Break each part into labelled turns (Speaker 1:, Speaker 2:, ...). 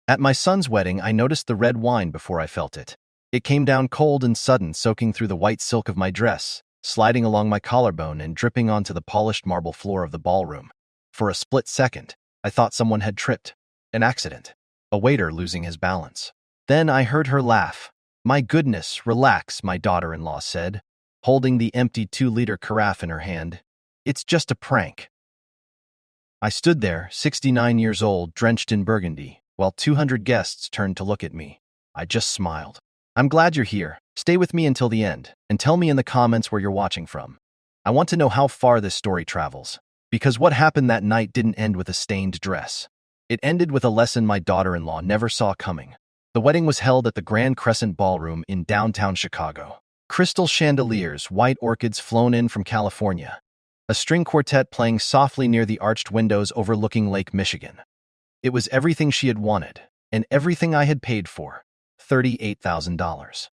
Speaker 1: At my son's wedding, I noticed the red wine before I felt it. It came down cold and sudden, soaking through the white silk of my dress, sliding along my collarbone and dripping onto the polished marble floor of the ballroom. For a split second, I thought someone had tripped. An accident. A waiter losing his balance. Then I heard her laugh. "My goodness, relax," my daughter-in-law said, holding the empty 2-liter carafe in her hand. "It's just a prank." I stood there, 69 years old, drenched in burgundy, while 200 guests turned to look at me. I just smiled. "I'm glad you're here. Stay with me until the end, and tell me in the comments where you're watching from. I want to know how far this story travels. Because what happened that night didn't end with a stained dress. It ended with a lesson my daughter-in-law never saw coming. The wedding was held at the Grand Crescent Ballroom in downtown Chicago. Crystal chandeliers, white orchids flown in from California. A string quartet playing softly near the arched windows overlooking Lake Michigan. It was everything she had wanted, and everything I had paid for. $38,000.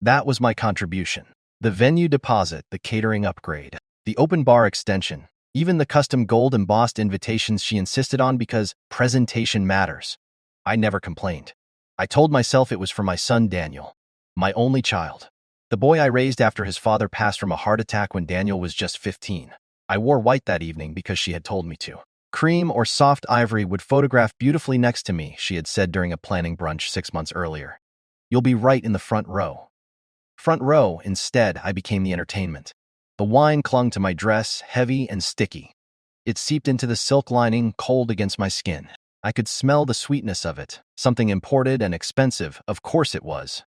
Speaker 1: That was my contribution. The venue deposit, the catering upgrade, the open bar extension, even the custom gold embossed invitations she insisted on because presentation matters. I never complained. I told myself it was for my son Daniel, my only child. The boy I raised after his father passed from a heart attack when Daniel was just 15. I wore white that evening because she had told me to. Cream or soft ivory would photograph beautifully next to me, she had said during a planning brunch 6 months earlier. You'll be right in the front row. Front row, instead, I became the entertainment. The wine clung to my dress, heavy and sticky. It seeped into the silk lining, cold against my skin. I could smell the sweetness of it, something imported and expensive, of course it was.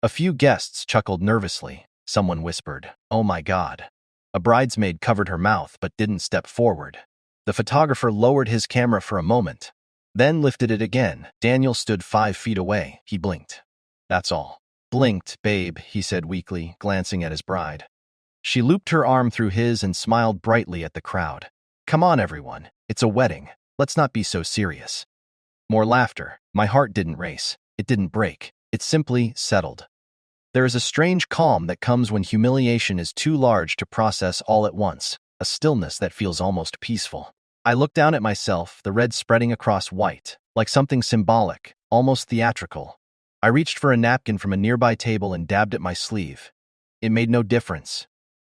Speaker 1: A few guests chuckled nervously. Someone whispered, "Oh my God." A bridesmaid covered her mouth but didn't step forward. The photographer lowered his camera for a moment, then lifted it again. Daniel stood 5 feet away. He blinked. "That's all." "Blinked, babe," he said weakly, glancing at his bride. She looped her arm through his and smiled brightly at the crowd. "Come on, everyone. It's a wedding. Let's not be so serious." More laughter. My heart didn't race. It didn't break. It simply settled. There is a strange calm that comes when humiliation is too large to process all at once, a stillness that feels almost peaceful. I looked down at myself, the red spreading across white, like something symbolic, almost theatrical. I reached for a napkin from a nearby table and dabbed at my sleeve. It made no difference.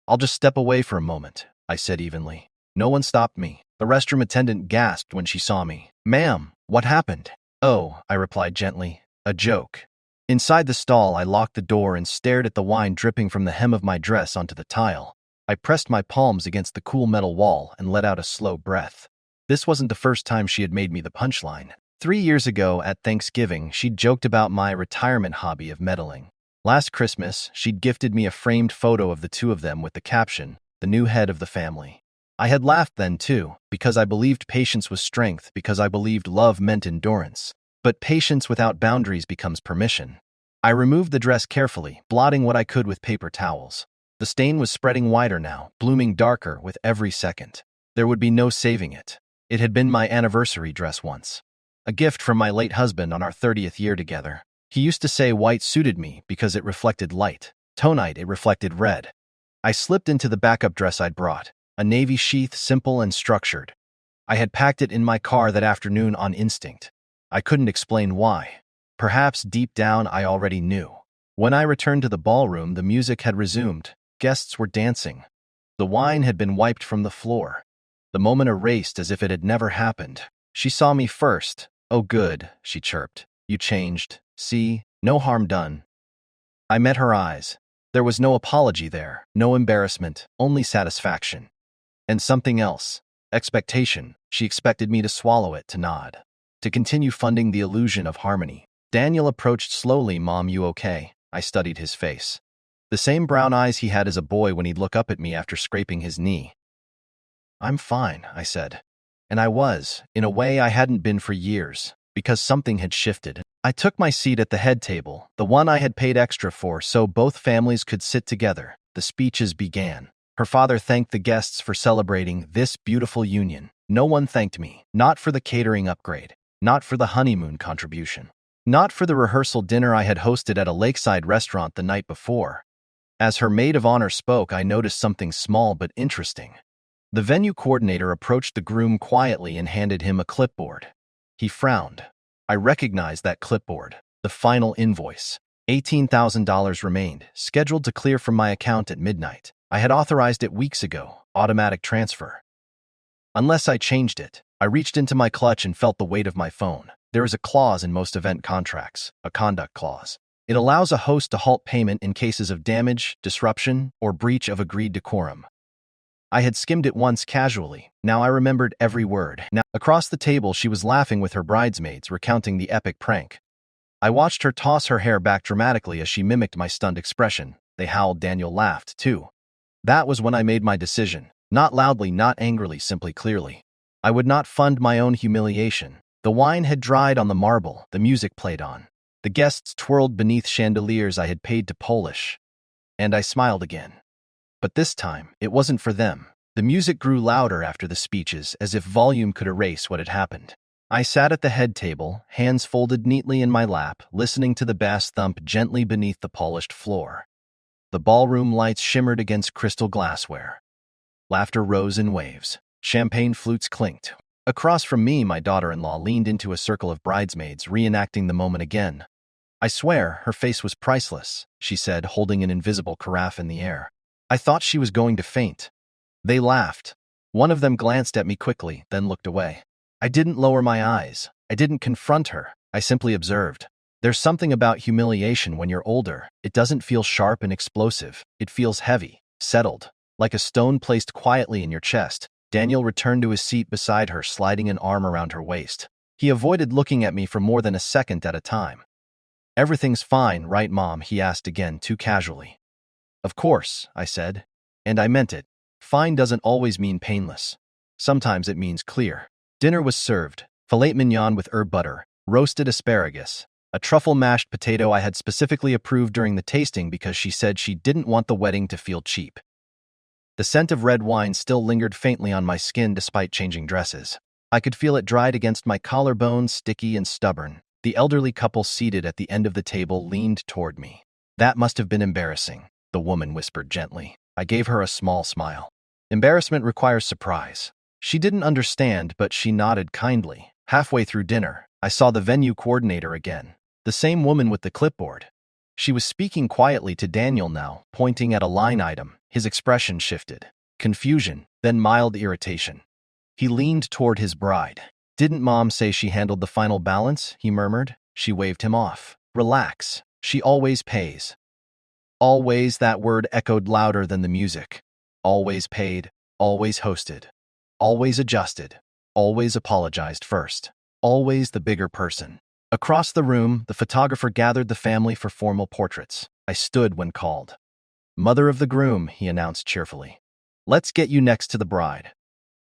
Speaker 1: "I'll just step away for a moment," I said evenly. No one stopped me. The restroom attendant gasped when she saw me. "Ma'am, what happened?" "Oh," I replied gently, "a joke." Inside the stall, I locked the door and stared at the wine dripping from the hem of my dress onto the tile. I pressed my palms against the cool metal wall and let out a slow breath. This wasn't the first time she had made me the punchline. 3 years ago at Thanksgiving, she'd joked about my retirement hobby of meddling. Last Christmas, she'd gifted me a framed photo of the two of them with the caption, "The new head of the family." I had laughed then too, because I believed patience was strength, because I believed love meant endurance. But patience without boundaries becomes permission. I removed the dress carefully, blotting what I could with paper towels. The stain was spreading wider now, blooming darker with every second. There would be no saving it. It had been my anniversary dress once. A gift from my late husband on our 30th year together. He used to say white suited me because it reflected light. Tonite, it reflected red. I slipped into the backup dress I'd brought, a navy sheath, simple and structured. I had packed it in my car that afternoon on instinct. I couldn't explain why. Perhaps deep down I already knew. When I returned to the ballroom, the music had resumed. Guests were dancing. The wine had been wiped from the floor. The moment erased as if it had never happened. She saw me first. "Oh good," she chirped. "You changed. See, no harm done." I met her eyes. There was no apology there, no embarrassment, only satisfaction. And something else. Expectation. She expected me to swallow it, to nod, to continue funding the illusion of harmony. Daniel approached slowly. "Mom, you okay?" I studied his face. The same brown eyes he had as a boy when he'd look up at me after scraping his knee. "I'm fine," I said. And I was, in a way I hadn't been for years, because something had shifted. I took my seat at the head table, the one I had paid extra for so both families could sit together. The speeches began. Her father thanked the guests for celebrating this beautiful union. No one thanked me, not for the catering upgrade, not for the honeymoon contribution, not for the rehearsal dinner I had hosted at a lakeside restaurant the night before. As her maid of honor spoke, I noticed something small but interesting. The venue coordinator approached the groom quietly and handed him a clipboard. He frowned. I recognized that clipboard. The final invoice. $18,000 remained, scheduled to clear from my account at midnight. I had authorized it weeks ago, automatic transfer. Unless I changed it. I reached into my clutch and felt the weight of my phone. There is a clause in most event contracts, a conduct clause. It allows a host to halt payment in cases of damage, disruption, or breach of agreed decorum. I had skimmed it once casually. Now I remembered every word. Now, across the table, she was laughing with her bridesmaids, recounting the epic prank. I watched her toss her hair back dramatically as she mimicked my stunned expression. They howled. Daniel laughed, too. That was when I made my decision. Not loudly, not angrily, simply clearly. I would not fund my own humiliation. The wine had dried on the marble, the music played on. The guests twirled beneath chandeliers I had paid to polish. And I smiled again. But this time, it wasn't for them. The music grew louder after the speeches, as if volume could erase what had happened. I sat at the head table, hands folded neatly in my lap, listening to the bass thump gently beneath the polished floor. The ballroom lights shimmered against crystal glassware. Laughter rose in waves. Champagne flutes clinked. Across from me, my daughter-in-law leaned into a circle of bridesmaids, reenacting the moment again. I swear, her face was priceless, she said, holding an invisible carafe in the air. I thought she was going to faint. They laughed. One of them glanced at me quickly, then looked away. I didn't lower my eyes. I didn't confront her. I simply observed. There's something about humiliation when you're older. It doesn't feel sharp and explosive. It feels heavy, settled, like a stone placed quietly in your chest. Daniel returned to his seat beside her, sliding an arm around her waist. He avoided looking at me for more than a second at a time. "Everything's fine, right, Mom?" he asked again, too casually. "Of course," I said. And I meant it. Fine doesn't always mean painless. Sometimes it means clear. Dinner was served. Filet mignon with herb butter, roasted asparagus, a truffle mashed potato I had specifically approved during the tasting because she said she didn't want the wedding to feel cheap. The scent of red wine still lingered faintly on my skin despite changing dresses. I could feel it dried against my collarbone, sticky and stubborn. The elderly couple seated at the end of the table leaned toward me. "That must have been embarrassing," the woman whispered gently. I gave her a small smile. Embarrassment requires surprise. She didn't understand, but she nodded kindly. Halfway through dinner, I saw the venue coordinator again, the same woman with the clipboard. She was speaking quietly to Daniel now, pointing at a line item. His expression shifted. Confusion, then mild irritation. He leaned toward his bride. "Didn't Mom say she handled the final balance?" he murmured. She waved him off. "Relax. She always pays." Always, that word echoed louder than the music. Always paid, always hosted, always adjusted, always apologized first, always the bigger person. Across the room, the photographer gathered the family for formal portraits. I stood when called. "Mother of the groom," he announced cheerfully. "Let's get you next to the bride."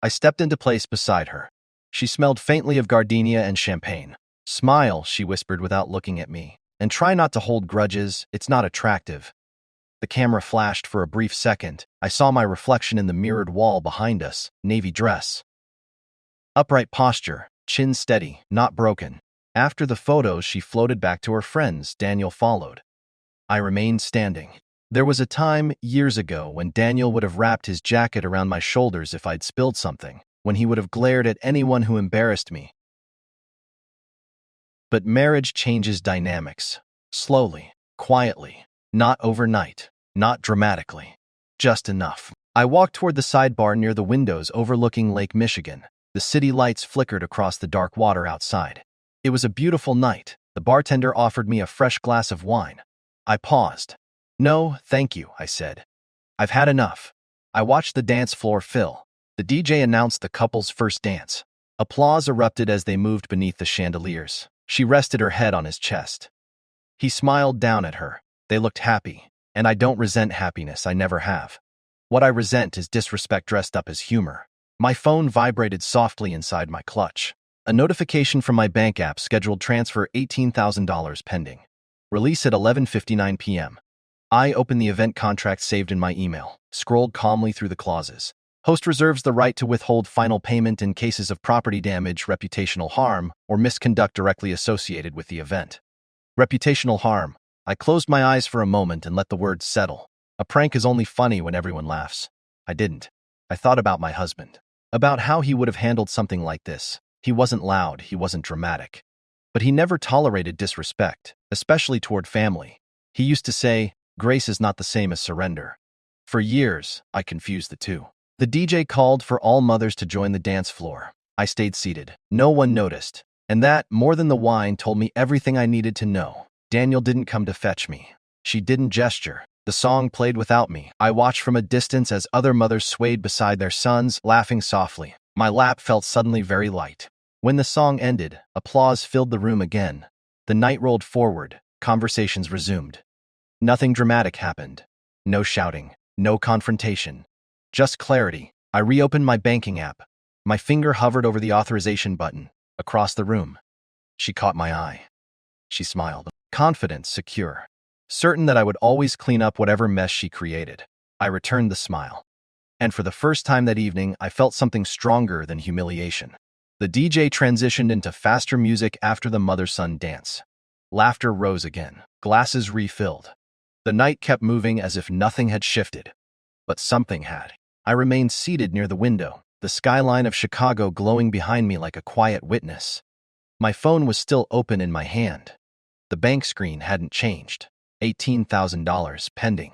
Speaker 1: I stepped into place beside her. She smelled faintly of gardenia and champagne. "Smile," she whispered without looking at me. "And try not to hold grudges. It's not attractive." The camera flashed for a brief second. I saw my reflection in the mirrored wall behind us, navy dress. Upright posture, chin steady, not broken. After the photos, she floated back to her friends. Daniel followed. I remained standing. There was a time, years ago, when Daniel would have wrapped his jacket around my shoulders if I'd spilled something, when he would have glared at anyone who embarrassed me. But marriage changes dynamics. Slowly, quietly, not overnight, not dramatically. Just enough. I walked toward the sidebar near the windows overlooking Lake Michigan. The city lights flickered across the dark water outside. It was a beautiful night. The bartender offered me a fresh glass of wine. I paused. "No, thank you," I said. "I've had enough." I watched the dance floor fill. The DJ announced the couple's first dance. Applause erupted as they moved beneath the chandeliers. She rested her head on his chest. He smiled down at her. They looked happy. And I don't resent happiness, I never have. What I resent is disrespect dressed up as humor. My phone vibrated softly inside my clutch. A notification from my bank app scheduled transfer $18,000 pending. Release at 11:59 p.m. I opened the event contract saved in my email, scrolled calmly through the clauses. Host reserves the right to withhold final payment in cases of property damage, reputational harm, or misconduct directly associated with the event. Reputational harm. I closed my eyes for a moment and let the words settle. A prank is only funny when everyone laughs. I didn't. I thought about my husband. About how he would have handled something like this. He wasn't loud, he wasn't dramatic. But he never tolerated disrespect, especially toward family. He used to say, "Grace is not the same as surrender." For years, I confused the two. The DJ called for all mothers to join the dance floor. I stayed seated. No one noticed. And that, more than the wine, told me everything I needed to know. Daniel didn't come to fetch me. She didn't gesture. The song played without me. I watched from a distance as other mothers swayed beside their sons, laughing softly. My lap felt suddenly very light. When the song ended, applause filled the room again. The night rolled forward. Conversations resumed. Nothing dramatic happened. No shouting. No confrontation. Just clarity. I reopened my banking app. My finger hovered over the authorization button. Across the room. She caught my eye. She smiled. Confident, secure. Certain that I would always clean up whatever mess she created. I returned the smile. And for the first time that evening, I felt something stronger than humiliation. The DJ transitioned into faster music after the mother-son dance. Laughter rose again. Glasses refilled. The night kept moving as if nothing had shifted. But something had. I remained seated near the window, the skyline of Chicago glowing behind me like a quiet witness. My phone was still open in my hand. The bank screen hadn't changed. $18,000 pending.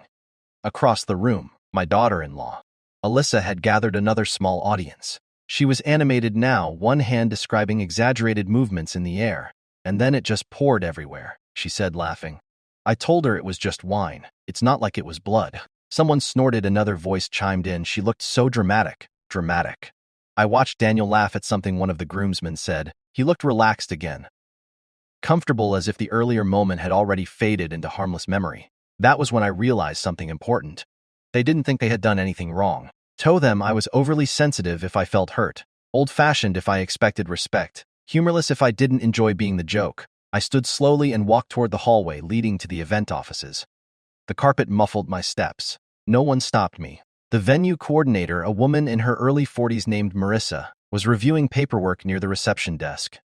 Speaker 1: Across the room, my daughter-in-law, Alyssa, had gathered another small audience. She was animated now, one hand describing exaggerated movements in the air, and then it just poured everywhere, she said, laughing. I told her it was just wine. It's not like it was blood. Someone snorted, another voice chimed in. She looked so dramatic. Dramatic. I watched Daniel laugh at something one of the groomsmen said. He looked relaxed again. Comfortable, as if the earlier moment had already faded into harmless memory. That was when I realized something important. They didn't think they had done anything wrong. To them, I was overly sensitive if I felt hurt, old-fashioned if I expected respect, humorless if I didn't enjoy being the joke. I stood slowly and walked toward the hallway leading to the event offices. The carpet muffled my steps. No one stopped me. The venue coordinator, a woman in her early 40s named Marissa, was reviewing paperwork near the reception desk.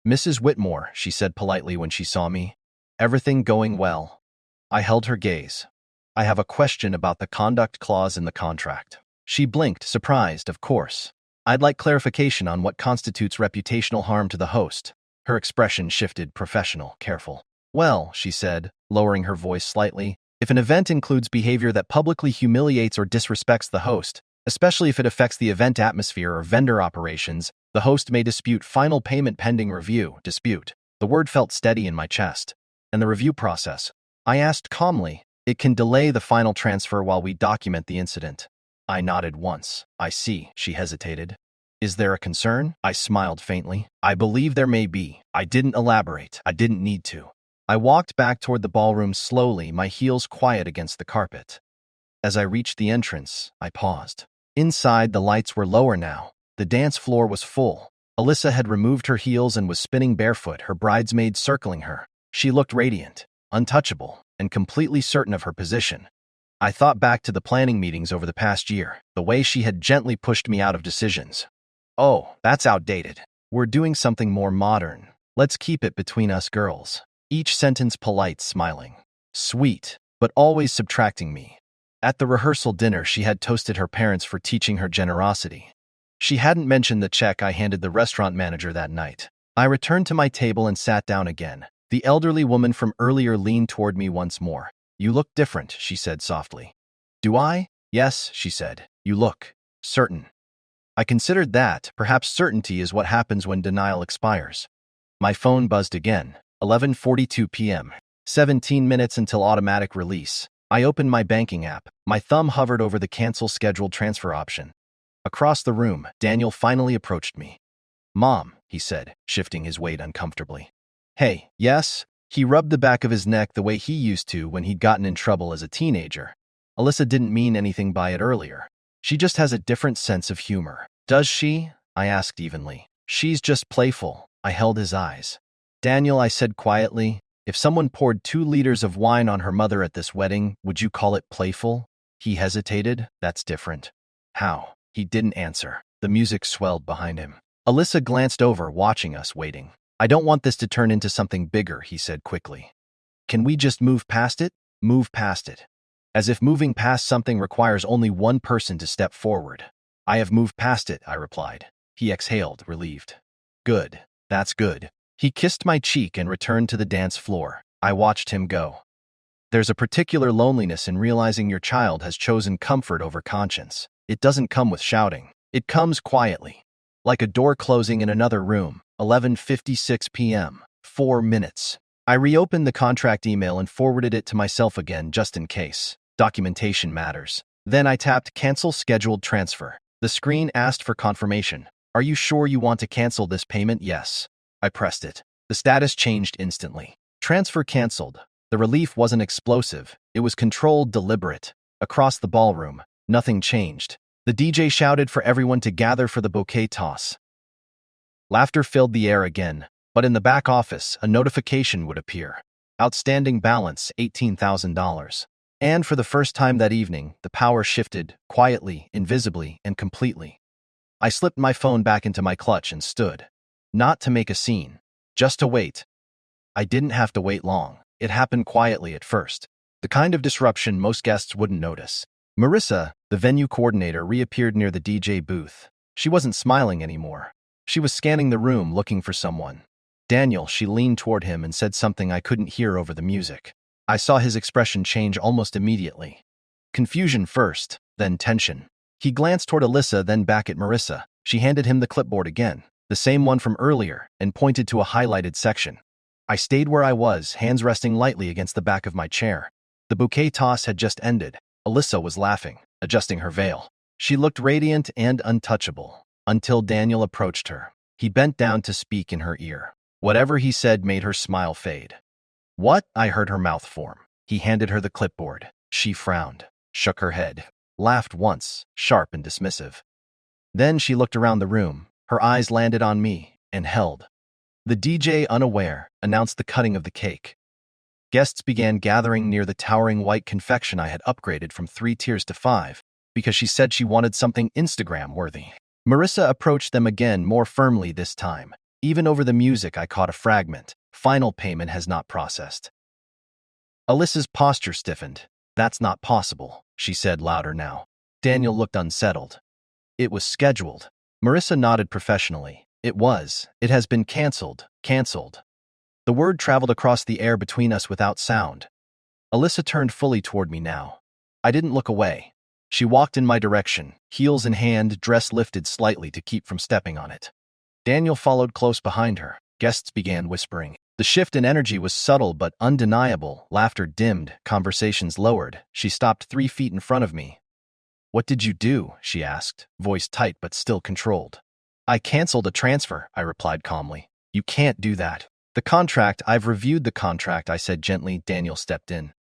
Speaker 1: "Mrs. Whitmore," she said politely when she saw me. "Everything going well?" I held her gaze. "I have a question about the conduct clause in the contract." She blinked, surprised, of course. "I'd like clarification on what constitutes reputational harm to the host." Her expression shifted, professional, careful. "Well," she said, lowering her voice slightly, "if an event includes behavior that publicly humiliates or disrespects the host, especially if it affects the event atmosphere or vendor operations, the host may dispute final payment pending review." Dispute. The word felt steady in my chest. "And the review process?" I asked calmly. "It can delay the final transfer while we document the incident." I nodded once. "I see," she hesitated. "Is there a concern?" I smiled faintly. "I believe there may be." I didn't elaborate. I didn't need to. I walked back toward the ballroom slowly, my heels quiet against the carpet. As I reached the entrance, I paused. Inside, the lights were lower now. The dance floor was full. Alyssa had removed her heels and was spinning barefoot, her bridesmaids circling her. She looked radiant, untouchable, and completely certain of her position. I thought back to the planning meetings over the past year, the way she had gently pushed me out of decisions. "Oh, that's outdated. We're doing something more modern. Let's keep it between us girls." Each sentence polite, smiling. Sweet, but always subtracting me. At the rehearsal dinner, she had toasted her parents for teaching her generosity. She hadn't mentioned the check I handed the restaurant manager that night. I returned to my table and sat down again. The elderly woman from earlier leaned toward me once more. "You look different," she said softly. "Do I?" "Yes," she said. "You look certain." I considered that. Perhaps certainty is what happens when denial expires. My phone buzzed again. 11:42 p.m. 17 minutes until automatic release. I opened my banking app. My thumb hovered over the cancel scheduled transfer option. Across the room, Daniel finally approached me. "Mom," he said, shifting his weight uncomfortably. "Hey, yes?" He rubbed the back of his neck the way he used to when he'd gotten in trouble as a teenager. "Alyssa didn't mean anything by it earlier. She just has a different sense of humor." "Does she?" I asked evenly. "She's just playful." I held his eyes. "Daniel," I said quietly, "if someone poured 2 liters of wine on her mother at this wedding, would you call it playful?" He hesitated. "That's different." "How?" He didn't answer. The music swelled behind him. Alyssa glanced over, watching us, waiting. "I don't want this to turn into something bigger," he said quickly. "Can we just move past it?" Move past it. As if moving past something requires only one person to step forward. "I have moved past it," I replied. He exhaled, relieved. good. That's good. He kissed my cheek and returned to the dance floor. I watched him go. There's a particular loneliness in realizing your child has chosen comfort over conscience. It doesn't come with shouting. It comes quietly. Like a door closing in another room. 11:56 p.m. 4 minutes. I reopened the contract email and forwarded it to myself again just in case. Documentation matters. Then I tapped Cancel Scheduled Transfer. The screen asked for confirmation. Are you sure you want to cancel this payment? Yes. I pressed it. The status changed instantly. Transfer canceled. The relief wasn't explosive. It was controlled, deliberate. Across the ballroom, nothing changed. The DJ shouted for everyone to gather for the bouquet toss. Laughter filled the air again, but in the back office, a notification would appear. Outstanding balance, $18,000. And for the first time that evening, the power shifted, quietly, invisibly, and completely. I slipped my phone back into my clutch and stood. Not to make a scene, just to wait. I didn't have to wait long. It happened quietly at first. The kind of disruption most guests wouldn't notice. Marissa, the venue coordinator, reappeared near the DJ booth. She wasn't smiling anymore. She was scanning the room looking for someone. Daniel, she leaned toward him and said something I couldn't hear over the music. I saw his expression change almost immediately. Confusion first, then tension. He glanced toward Alyssa, then back at Marissa. She handed him the clipboard again, the same one from earlier, and pointed to a highlighted section. I stayed where I was, hands resting lightly against the back of my chair. The bouquet toss had just ended. Alyssa was laughing, adjusting her veil. She looked radiant and untouchable, until Daniel approached her. He bent down to speak in her ear. Whatever he said made her smile fade. What? I heard her mouth form. He handed her the clipboard. She frowned, shook her head, laughed once, sharp and dismissive. Then she looked around the room. Her eyes landed on me, and held. The DJ, unaware, announced the cutting of the cake. Guests began gathering near the towering white confection I had upgraded from 3 tiers to 5, because she said she wanted something Instagram-worthy. Marissa approached them again, more firmly this time. Even over the music, I caught a fragment. Final payment has not processed. Alyssa's posture stiffened. That's not possible, she said louder now. Daniel looked unsettled. It was scheduled. Marissa nodded professionally. It was. It has been canceled. Canceled. The word traveled across the air between us without sound. Alyssa turned fully toward me now. I didn't look away. She walked in my direction, heels in hand, dress lifted slightly to keep from stepping on it. Daniel followed close behind her. Guests began whispering. The shift in energy was subtle but undeniable. Laughter dimmed, conversations lowered. She stopped 3 feet in front of me. What did you do? She asked, voice tight but still controlled. I canceled a transfer, I replied calmly. You can't do that. The contract, I've reviewed the contract, I said gently. Daniel stepped in.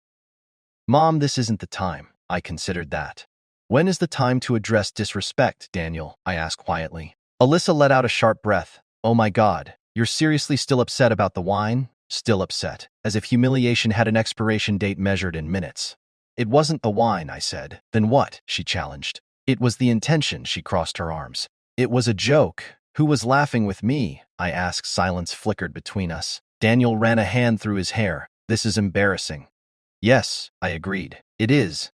Speaker 1: Mom, this isn't the time. I considered that. When is the time to address disrespect, Daniel? I asked quietly. Alyssa let out a sharp breath. Oh my God, you're seriously still upset about the wine? Still upset, as if humiliation had an expiration date measured in minutes. It wasn't the wine, I said. Then what? She challenged. It was the intention. She crossed her arms. It was a joke. Who was laughing with me? I asked. Silence flickered between us. Daniel ran a hand through his hair. This is embarrassing. Yes, I agreed. It is.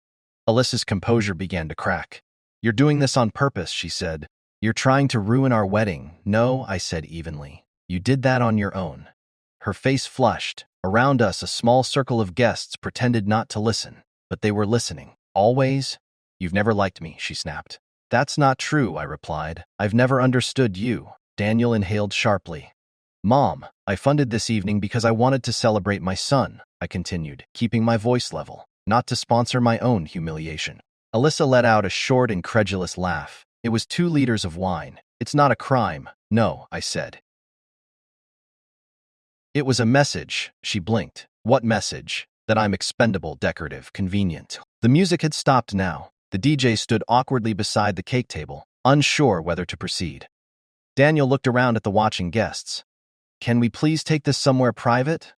Speaker 1: Alyssa's composure began to crack. You're doing this on purpose, she said. You're trying to ruin our wedding. No, I said evenly. You did that on your own. Her face flushed. Around us, a small circle of guests pretended not to listen, but they were listening. Always? You've never liked me, she snapped. That's not true, I replied. I've never understood you. Daniel inhaled sharply. Mom, I funded this evening because I wanted to celebrate my son, I continued, keeping my voice level, not to sponsor my own humiliation. Alyssa let out a short, incredulous laugh. It was 2 liters of wine. It's not a crime. No, I said. It was a message. She blinked. What message? That I'm expendable, decorative, convenient. The music had stopped now. The DJ stood awkwardly beside the cake table, unsure whether to proceed. Daniel looked around at the watching guests. Can we please take this somewhere private?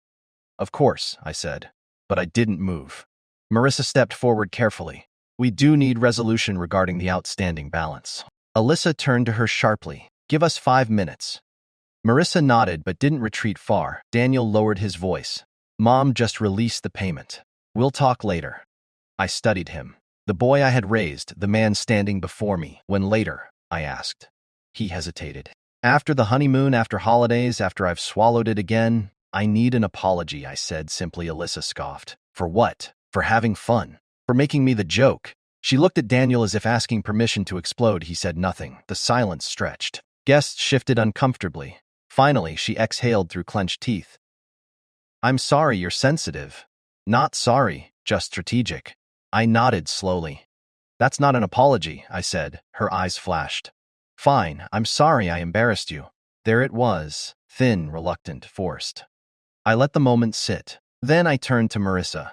Speaker 1: Of course, I said, but I didn't move. Marissa stepped forward carefully. We do need resolution regarding the outstanding balance. Alyssa turned to her sharply. Give us 5 minutes. Marissa nodded but didn't retreat far. Daniel lowered his voice. Mom, just release the payment. We'll talk later. I studied him. The boy I had raised, the man standing before me. When later? I asked. He hesitated. After the honeymoon, after holidays, after I've swallowed it again, I need an apology, I said simply. Alyssa scoffed. For what? For having fun. For making me the joke. She looked at Daniel as if asking permission to explode. He said nothing. The silence stretched. Guests shifted uncomfortably. Finally, she exhaled through clenched teeth. I'm sorry, you're sensitive. Not sorry, just strategic. I nodded slowly. That's not an apology, I said. Her eyes flashed. Fine, I'm sorry I embarrassed you. There it was, thin, reluctant, forced. I let the moment sit. Then I turned to Marissa.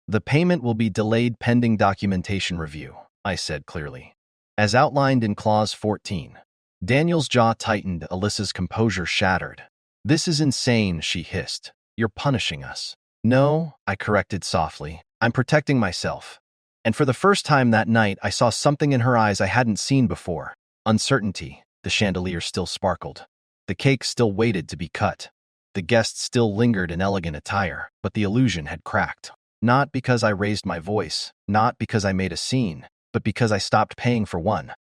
Speaker 1: The payment will be delayed pending documentation review, I said clearly. As outlined in Clause 14. Daniel's jaw tightened, Alyssa's composure shattered. This is insane, she hissed. You're punishing us. No, I corrected softly. I'm protecting myself. And for the first time that night, I saw something in her eyes I hadn't seen before. Uncertainty. The chandelier still sparkled. The cake still waited to be cut. The guests still lingered in elegant attire, but the illusion had cracked. Not because I raised my voice, not because I made a scene, but because I stopped paying for one.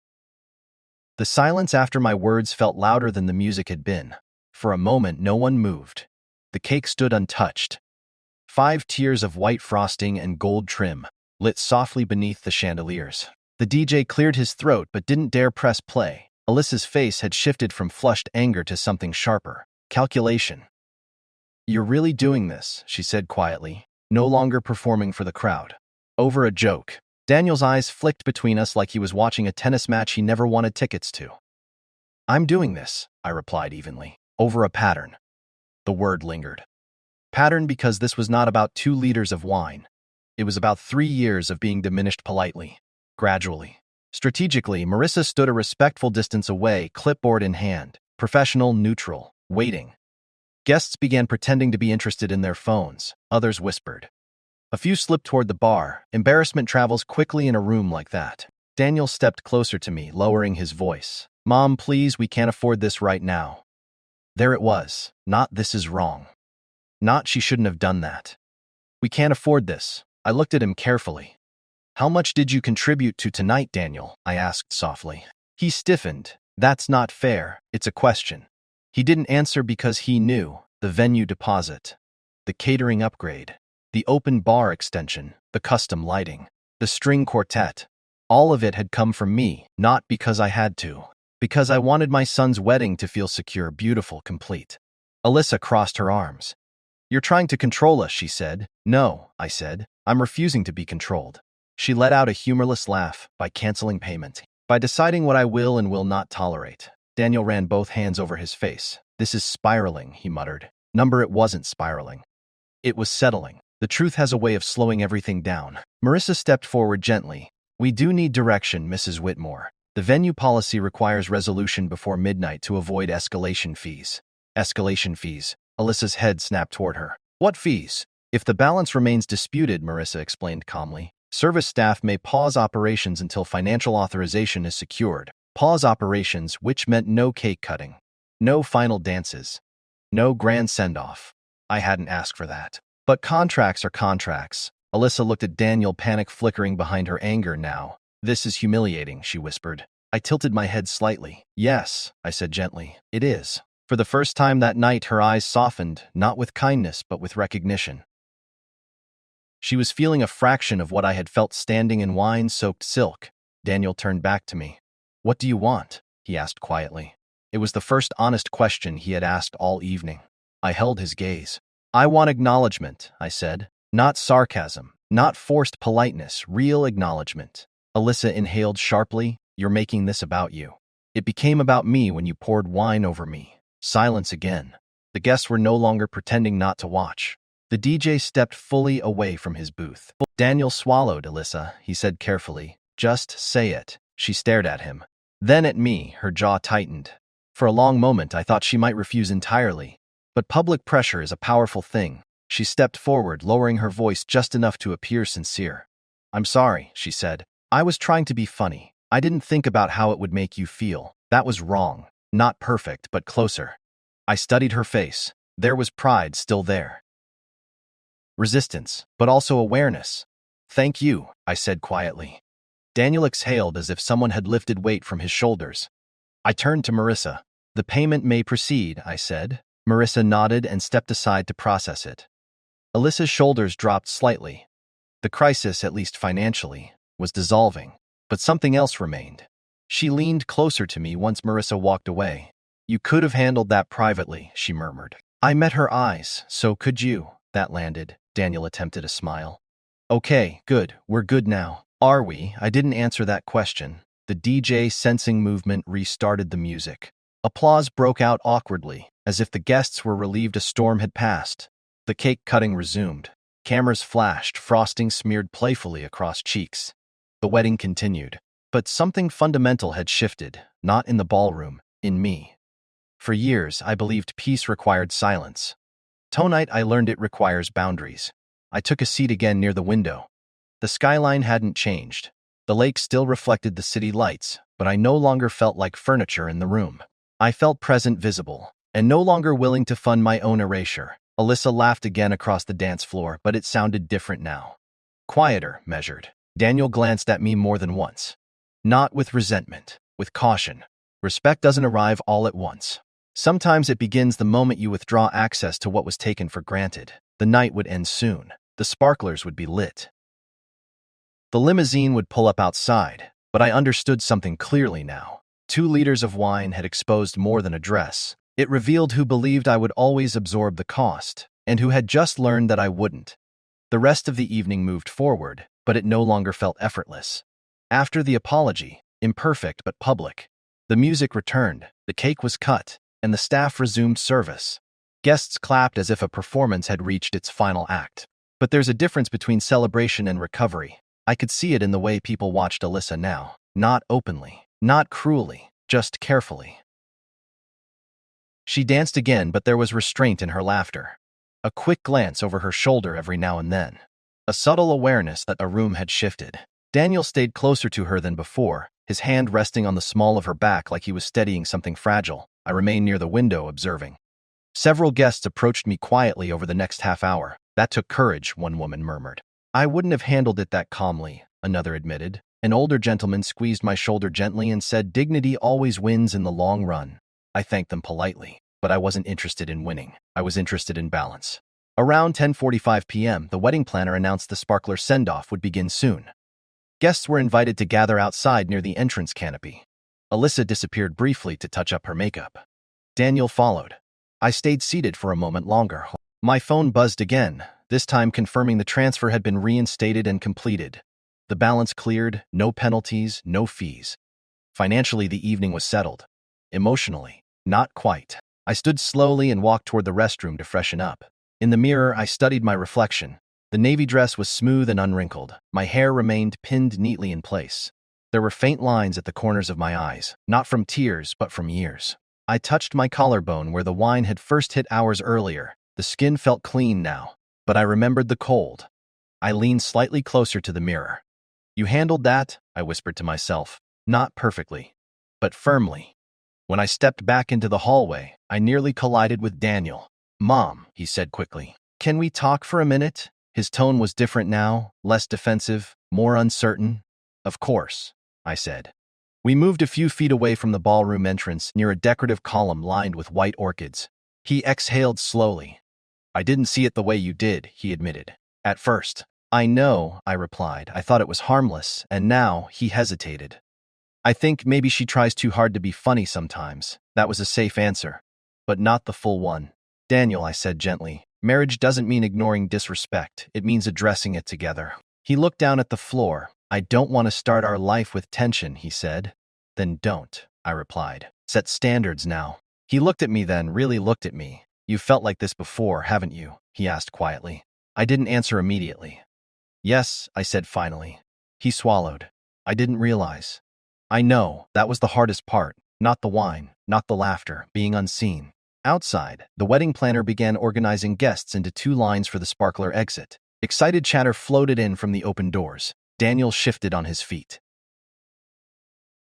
Speaker 1: The silence after my words felt louder than the music had been. For a moment, no one moved. The cake stood untouched. 5 tiers of white frosting and gold trim lit softly beneath the chandeliers. The DJ cleared his throat but didn't dare press play. Alyssa's face had shifted from flushed anger to something sharper. Calculation. You're really doing this, she said quietly, no longer performing for the crowd. Over a joke. Daniel's eyes flicked between us like he was watching a tennis match he never wanted tickets to. I'm doing this, I replied evenly. Over a pattern. The word lingered. Pattern because this was not about 2 liters of wine. It was about 3 years of being diminished politely, gradually. Strategically, Marissa stood a respectful distance away, clipboard in hand, professional, neutral, waiting. Guests began pretending to be interested in their phones. Others whispered. A few slipped toward the bar. Embarrassment travels quickly in a room like that. Daniel stepped closer to me, lowering his voice. Mom, please, we can't afford this right now. There it was. Not this is wrong. Not she shouldn't have done that. We can't afford this. I looked at him carefully. How much did you contribute to tonight, Daniel? I asked softly. He stiffened. That's not fair. It's a question. He didn't answer because he knew. The venue deposit. The catering upgrade. The open bar extension. The custom lighting. The string quartet. All of it had come from me, not because I had to. Because I wanted my son's wedding to feel secure, beautiful, complete. Alyssa crossed her arms. You're trying to control us, she said. No, I said. I'm refusing to be controlled. She let out a humorless laugh. By canceling payment. By deciding what I will and will not tolerate. Daniel ran both hands over his face. This is spiraling, he muttered. It wasn't spiraling. It was settling. The truth has a way of slowing everything down. Marissa stepped forward gently. We do need direction, Mrs. Whitmore. The venue policy requires resolution before midnight to avoid escalation fees. Escalation fees. Alyssa's head snapped toward her. What fees? If the balance remains disputed, Marissa explained calmly, service staff may pause operations until financial authorization is secured. Pause operations, which meant no cake cutting. No final dances. No grand send-off. I hadn't asked for that. But contracts are contracts. Alyssa looked at Daniel, panic flickering behind her anger now. This is humiliating, she whispered. I tilted my head slightly. Yes, I said gently, it is. For the first time that night, her eyes softened, not with kindness, but with recognition. She was feeling a fraction of what I had felt standing in wine-soaked silk. Daniel turned back to me. What do you want? He asked quietly. It was the first honest question he had asked all evening. I held his gaze. I want acknowledgement, I said. Not sarcasm, not forced politeness, real acknowledgement. Alyssa inhaled sharply. You're making this about you. It became about me when you poured wine over me. Silence again. The guests were no longer pretending not to watch. The DJ stepped fully away from his booth. Daniel swallowed, Alyssa, he said carefully. Just say it. She stared at him. Then at me, her jaw tightened. For a long moment, I thought she might refuse entirely. But public pressure is a powerful thing. She stepped forward, lowering her voice just enough to appear sincere. I'm sorry, she said. I was trying to be funny. I didn't think about how it would make you feel. That was wrong. Not perfect, but closer. I studied her face. There was pride still there. Resistance, but also awareness. Thank you, I said quietly. Daniel exhaled as if someone had lifted weight from his shoulders. I turned to Marissa. The payment may proceed, I said. Marissa nodded and stepped aside to process it. Alyssa's shoulders dropped slightly. The crisis, at least financially, was dissolving, but something else remained. She leaned closer to me once Marissa walked away. You could have handled that privately, she murmured. I met her eyes, so could you. That landed. Daniel attempted a smile. Okay, good, we're good now. Are we? I didn't answer that question. The DJ sensing movement restarted the music. Applause broke out awkwardly, as if the guests were relieved a storm had passed. The cake cutting resumed. Cameras flashed, frosting smeared playfully across cheeks. The wedding continued. But something fundamental had shifted, not in the ballroom, in me. For years, I believed peace required silence. Tonight, I learned it requires boundaries. I took a seat again near the window. The skyline hadn't changed. The lake still reflected the city lights, but I no longer felt like furniture in the room. I felt present, visible, and no longer willing to fund my own erasure. Alyssa laughed again across the dance floor, but it sounded different now. Quieter, measured. Daniel glanced at me more than once. Not with resentment, with caution. Respect doesn't arrive all at once. Sometimes it begins the moment you withdraw access to what was taken for granted. The night would end soon. The sparklers would be lit. The limousine would pull up outside, but I understood something clearly now. 2 liters of wine had exposed more than a dress. It revealed who believed I would always absorb the cost, and who had just learned that I wouldn't. The rest of the evening moved forward, but it no longer felt effortless. After the apology, imperfect but public, the music returned, the cake was cut, and the staff resumed service. Guests clapped as if a performance had reached its final act. But there's a difference between celebration and recovery. I could see it in the way people watched Alyssa now. Not openly, not cruelly, just carefully. She danced again, but there was restraint in her laughter. A quick glance over her shoulder every now and then. A subtle awareness that a room had shifted. Daniel stayed closer to her than before, his hand resting on the small of her back like he was steadying something fragile. I remained near the window, observing. Several guests approached me quietly over the next half hour. That took courage, one woman murmured. I wouldn't have handled it that calmly, another admitted. An older gentleman squeezed my shoulder gently and said dignity always wins in the long run. I thanked them politely, but I wasn't interested in winning. I was interested in balance. Around 10:45 p.m., the wedding planner announced the sparkler send-off would begin soon. Guests were invited to gather outside near the entrance canopy. Alyssa disappeared briefly to touch up her makeup. Daniel followed. I stayed seated for a moment longer. My phone buzzed again, this time confirming the transfer had been reinstated and completed. The balance cleared, no penalties, no fees. Financially, the evening was settled. Emotionally, not quite. I stood slowly and walked toward the restroom to freshen up. In the mirror, I studied my reflection. The navy dress was smooth and unwrinkled. My hair remained pinned neatly in place. There were faint lines at the corners of my eyes, not from tears, but from years. I touched my collarbone where the wine had first hit hours earlier. The skin felt clean now, but I remembered the cold. I leaned slightly closer to the mirror. You handled that, I whispered to myself. Not perfectly, but firmly. When I stepped back into the hallway, I nearly collided with Daniel. Mom, he said quickly. Can we talk for a minute? His tone was different now, less defensive, more uncertain. Of course, I said. We moved a few feet away from the ballroom entrance near a decorative column lined with white orchids. He exhaled slowly. I didn't see it the way you did, he admitted. At first. I know, I replied. I thought it was harmless, and now he hesitated. I think maybe she tries too hard to be funny sometimes. That was a safe answer, but not the full one. Daniel, I said gently, marriage doesn't mean ignoring disrespect. It means addressing it together. He looked down at the floor. I don't want to start our life with tension, he said. Then don't, I replied. Set standards now. He looked at me then, really looked at me. You've felt like this before, haven't you? He asked quietly. I didn't answer immediately. Yes, I said finally. He swallowed. I didn't realize. I know, that was the hardest part. Not the wine, not the laughter, being unseen. Outside, the wedding planner began organizing guests into 2 lines for the sparkler exit. Excited chatter floated in from the open doors. Daniel shifted on his feet.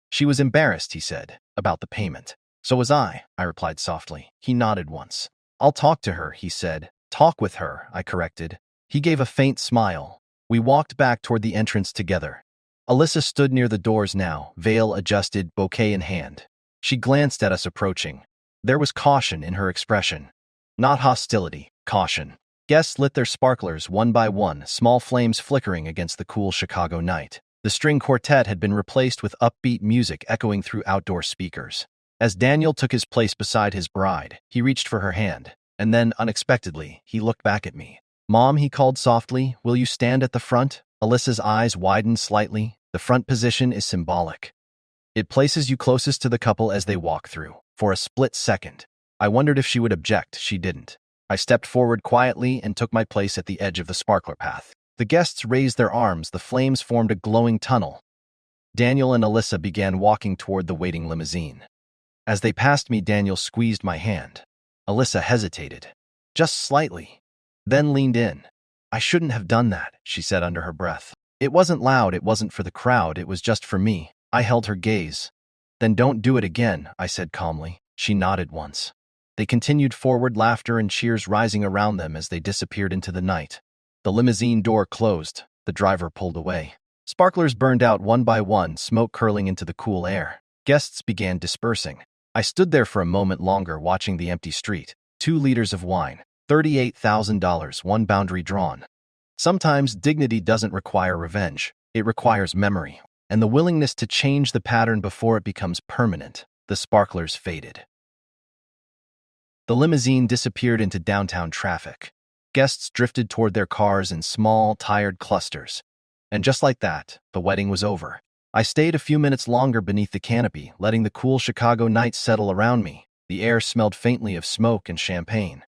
Speaker 1: She was embarrassed, he said, about the payment. So was I replied softly. He nodded once. I'll talk to her, he said. Talk with her, I corrected. He gave a faint smile. We walked back toward the entrance together. Alyssa stood near the doors now, veil adjusted, bouquet in hand. She glanced at us approaching. There was caution in her expression. Not hostility, caution. Guests lit their sparklers one by one, small flames flickering against the cool Chicago night. The string quartet had been replaced with upbeat music echoing through outdoor speakers. As Daniel took his place beside his bride, he reached for her hand, and then, unexpectedly, he looked back at me. "Mom," he called softly, "will you stand at the front?" Alyssa's eyes widened slightly. The front position is symbolic. It places you closest to the couple as they walk through. For a split second, I wondered if she would object. She didn't. I stepped forward quietly and took my place at the edge of the sparkler path. The guests raised their arms. The flames formed a glowing tunnel. Daniel and Alyssa began walking toward the waiting limousine. As they passed me, Daniel squeezed my hand. Alyssa hesitated, just slightly, then leaned in. "I shouldn't have done that," she said under her breath. "It wasn't loud, it wasn't for the crowd, it was just for me." I held her gaze. "Then don't do it again," I said calmly. She nodded once. They continued forward, laughter and cheers rising around them as they disappeared into the night. The limousine door closed. The driver pulled away. Sparklers burned out one by one, smoke curling into the cool air. Guests began dispersing. I stood there for a moment longer, watching the empty street. 2 liters of wine, $38,000, one boundary drawn. Sometimes dignity doesn't require revenge. It requires memory, and the willingness to change the pattern before it becomes permanent. The sparklers faded. The limousine disappeared into downtown traffic. Guests drifted toward their cars in small, tired clusters. And just like that, the wedding was over. I stayed a few minutes longer beneath the canopy, letting the cool Chicago night settle around me. The air smelled faintly of smoke and champagne.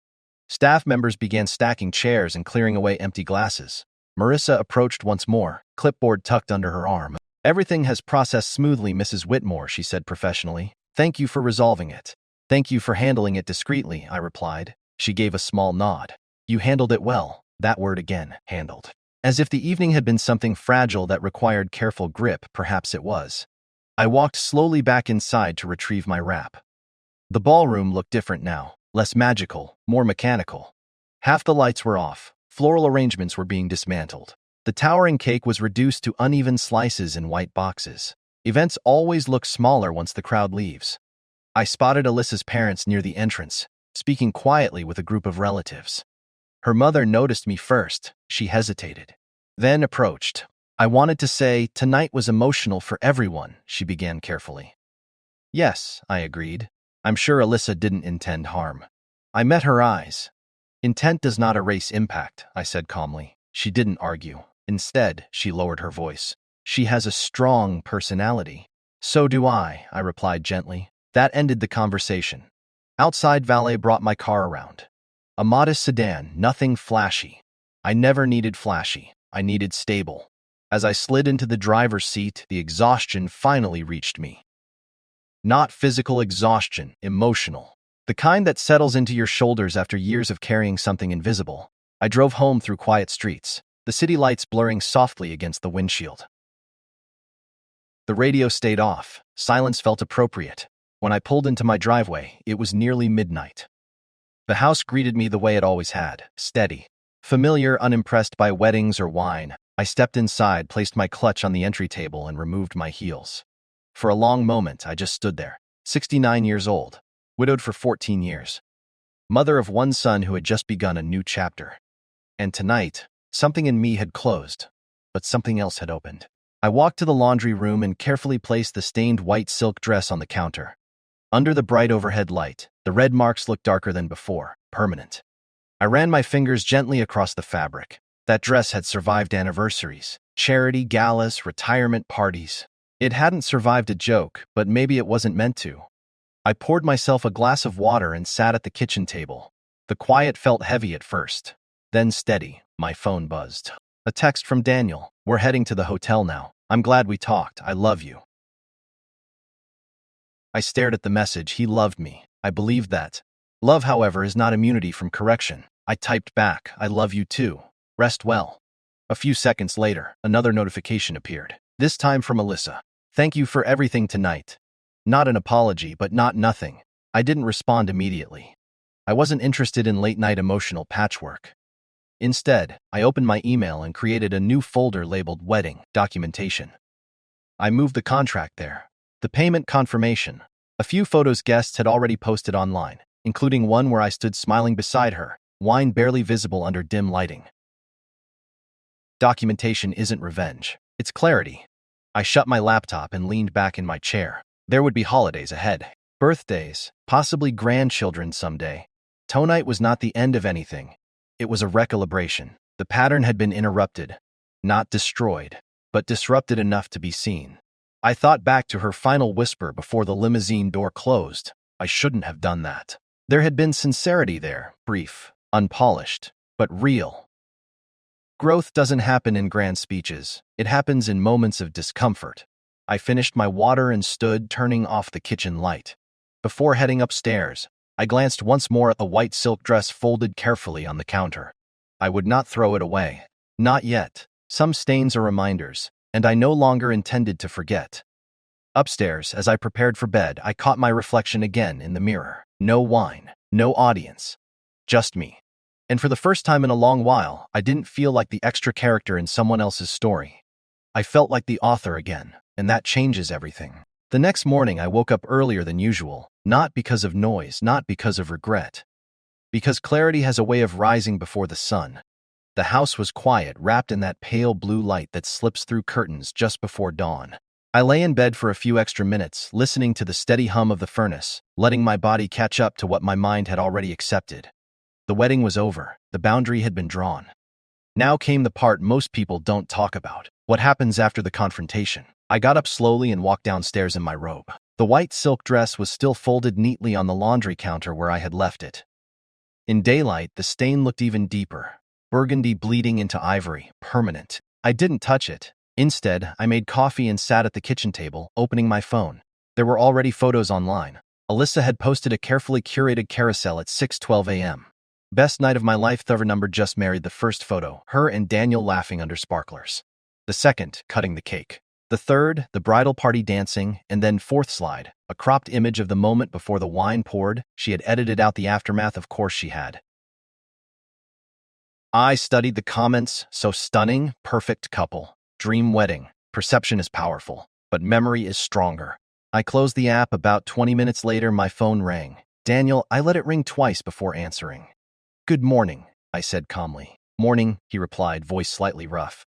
Speaker 1: Staff members began stacking chairs and clearing away empty glasses. Marissa approached once more, clipboard tucked under her arm. "Everything has processed smoothly, Mrs. Whitmore," she said professionally. "Thank you for resolving it." "Thank you for handling it discreetly," I replied. She gave a small nod. "You handled it well." That word again, handled. As if the evening had been something fragile that required careful grip, perhaps it was. I walked slowly back inside to retrieve my wrap. The ballroom looked different now, less magical, more mechanical. Half the lights were off, floral arrangements were being dismantled. The towering cake was reduced to uneven slices in white boxes. Events always look smaller once the crowd leaves. I spotted Alyssa's parents near the entrance, speaking quietly with a group of relatives. Her mother noticed me first. She hesitated, then approached. "I wanted to say, tonight was emotional for everyone," she began carefully. "Yes," I agreed. I'm sure Alyssa didn't intend harm. I met her eyes. "Intent does not erase impact," I said calmly. She didn't argue. Instead, she lowered her voice. "She has a strong personality." "So do I," I replied gently. That ended the conversation. Outside, valet brought my car around. A modest sedan, nothing flashy. I never needed flashy. I needed stable. As I slid into the driver's seat, the exhaustion finally reached me. Not physical exhaustion, emotional. The kind that settles into your shoulders after years of carrying something invisible. I drove home through quiet streets, the city lights blurring softly against the windshield. The radio stayed off. Silence felt appropriate. When I pulled into my driveway, it was nearly midnight. The house greeted me the way it always had, steady. Familiar, unimpressed by weddings or wine. I stepped inside, placed my clutch on the entry table, and removed my heels. For a long moment, I just stood there. 69 years old, widowed for 14 years. Mother of one son who had just begun a new chapter. And tonight, something in me had closed, but something else had opened. I walked to the laundry room and carefully placed the stained white silk dress on the counter. Under the bright overhead light, the red marks looked darker than before, permanent. I ran my fingers gently across the fabric. That dress had survived anniversaries, charity galas, retirement parties. It hadn't survived a joke, but maybe it wasn't meant to. I poured myself a glass of water and sat at the kitchen table. The quiet felt heavy at first, then steady. My phone buzzed. A text from Daniel. "We're heading to the hotel now. I'm glad we talked. I love you." I stared at the message. He loved me. I believed that. Love, however, is not immunity from correction. I typed back, "I love you too. Rest well." A few seconds later, another notification appeared. This time from Alyssa. "Thank you for everything tonight." Not an apology, but not nothing. I didn't respond immediately. I wasn't interested in late-night emotional patchwork. Instead, I opened my email and created a new folder labeled Wedding Documentation. I moved the contract there. The payment confirmation, A few photos guests had already posted online, including one where I stood smiling beside her, wine barely visible under dim lighting. Documentation isn't revenge. It's clarity. I shut my laptop and leaned back in my chair. There would be holidays ahead. Birthdays, possibly grandchildren someday. Tonight was not the end of anything. It was a recalibration. The pattern had been interrupted. Not destroyed, but disrupted enough to be seen. I thought back to her final whisper before the limousine door closed. I shouldn't have done that. There had been sincerity there, brief, unpolished, but real. Growth doesn't happen in grand speeches. It happens in moments of discomfort. I finished my water and stood, turning off the kitchen light. Before heading upstairs, I glanced once more at the white silk dress folded carefully on the counter. I would not throw it away. Not yet. Some stains are reminders, and I no longer intended to forget. Upstairs, as I prepared for bed, I caught my reflection again in the mirror. No wine, no audience. Just me. And for the first time in a long while, I didn't feel like the extra character in someone else's story. I felt like the author again, and that changes everything. The next morning I woke up earlier than usual, not because of noise, not because of regret. Because clarity has a way of rising before the sun. The house was quiet, wrapped in that pale blue light that slips through curtains just before dawn. I lay in bed for a few extra minutes, listening to the steady hum of the furnace, letting my body catch up to what my mind had already accepted. The wedding was over. The boundary had been drawn. Now came the part most people don't talk about. What happens after the confrontation? I got up slowly and walked downstairs in my robe. The white silk dress was still folded neatly on the laundry counter where I had left it. In daylight, the stain looked even deeper. Burgundy bleeding into ivory, permanent. I didn't touch it. Instead, I made coffee and sat at the kitchen table, opening my phone. There were already photos online. Alyssa had posted a carefully curated carousel at 6:12 a.m. Best night of my life. The number just married. The first photo, her and Daniel laughing under sparklers. The second, cutting the cake. The third, the bridal party dancing, and then fourth slide, a cropped image of the moment before the wine poured. She had edited out the aftermath, of course she had. I studied the comments. So stunning, perfect couple, dream wedding. Perception is powerful, but memory is stronger. I closed the app. About 20 minutes later, my phone rang. Daniel, I let it ring twice before answering. Good morning, I said calmly. Morning, he replied, voice slightly rough.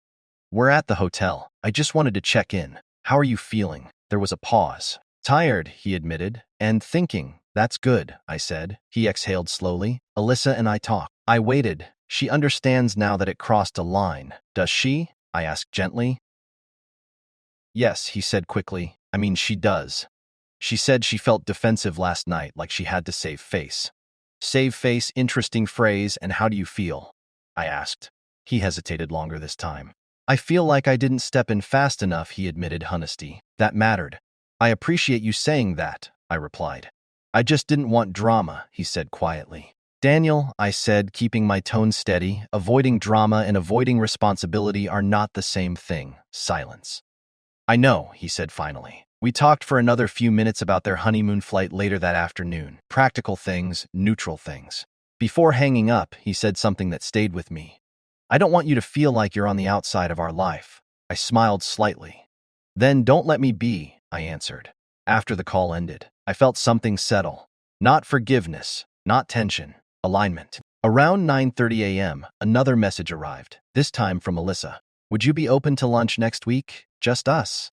Speaker 1: We're at the hotel. I just wanted to check in. How are you feeling? There was a pause. Tired, he admitted, and thinking. That's good, I said. He exhaled slowly. Alyssa and I talked. I waited. She understands now that it crossed a line. Does she? I asked gently. Yes, he said quickly. I mean, she does. She said she felt defensive last night, like she had to save face. Save face, interesting phrase, and how do you feel? I asked. He hesitated longer this time. I feel like I didn't step in fast enough, he admitted, honesty. That mattered. I appreciate you saying that, I replied. I just didn't want drama, he said quietly. Daniel, I said, keeping my tone steady, avoiding drama and avoiding responsibility are not the same thing. Silence. I know, he said finally. We talked for another few minutes about their honeymoon flight later that afternoon. Practical things, neutral things. Before hanging up, he said something that stayed with me. I don't want you to feel like you're on the outside of our life. I smiled slightly. Then don't let me be, I answered. After the call ended, I felt something settle. Not forgiveness, not tension, alignment. Around 9:30 a.m., another message arrived, this time from Alyssa. Would you be open to lunch next week? Just us.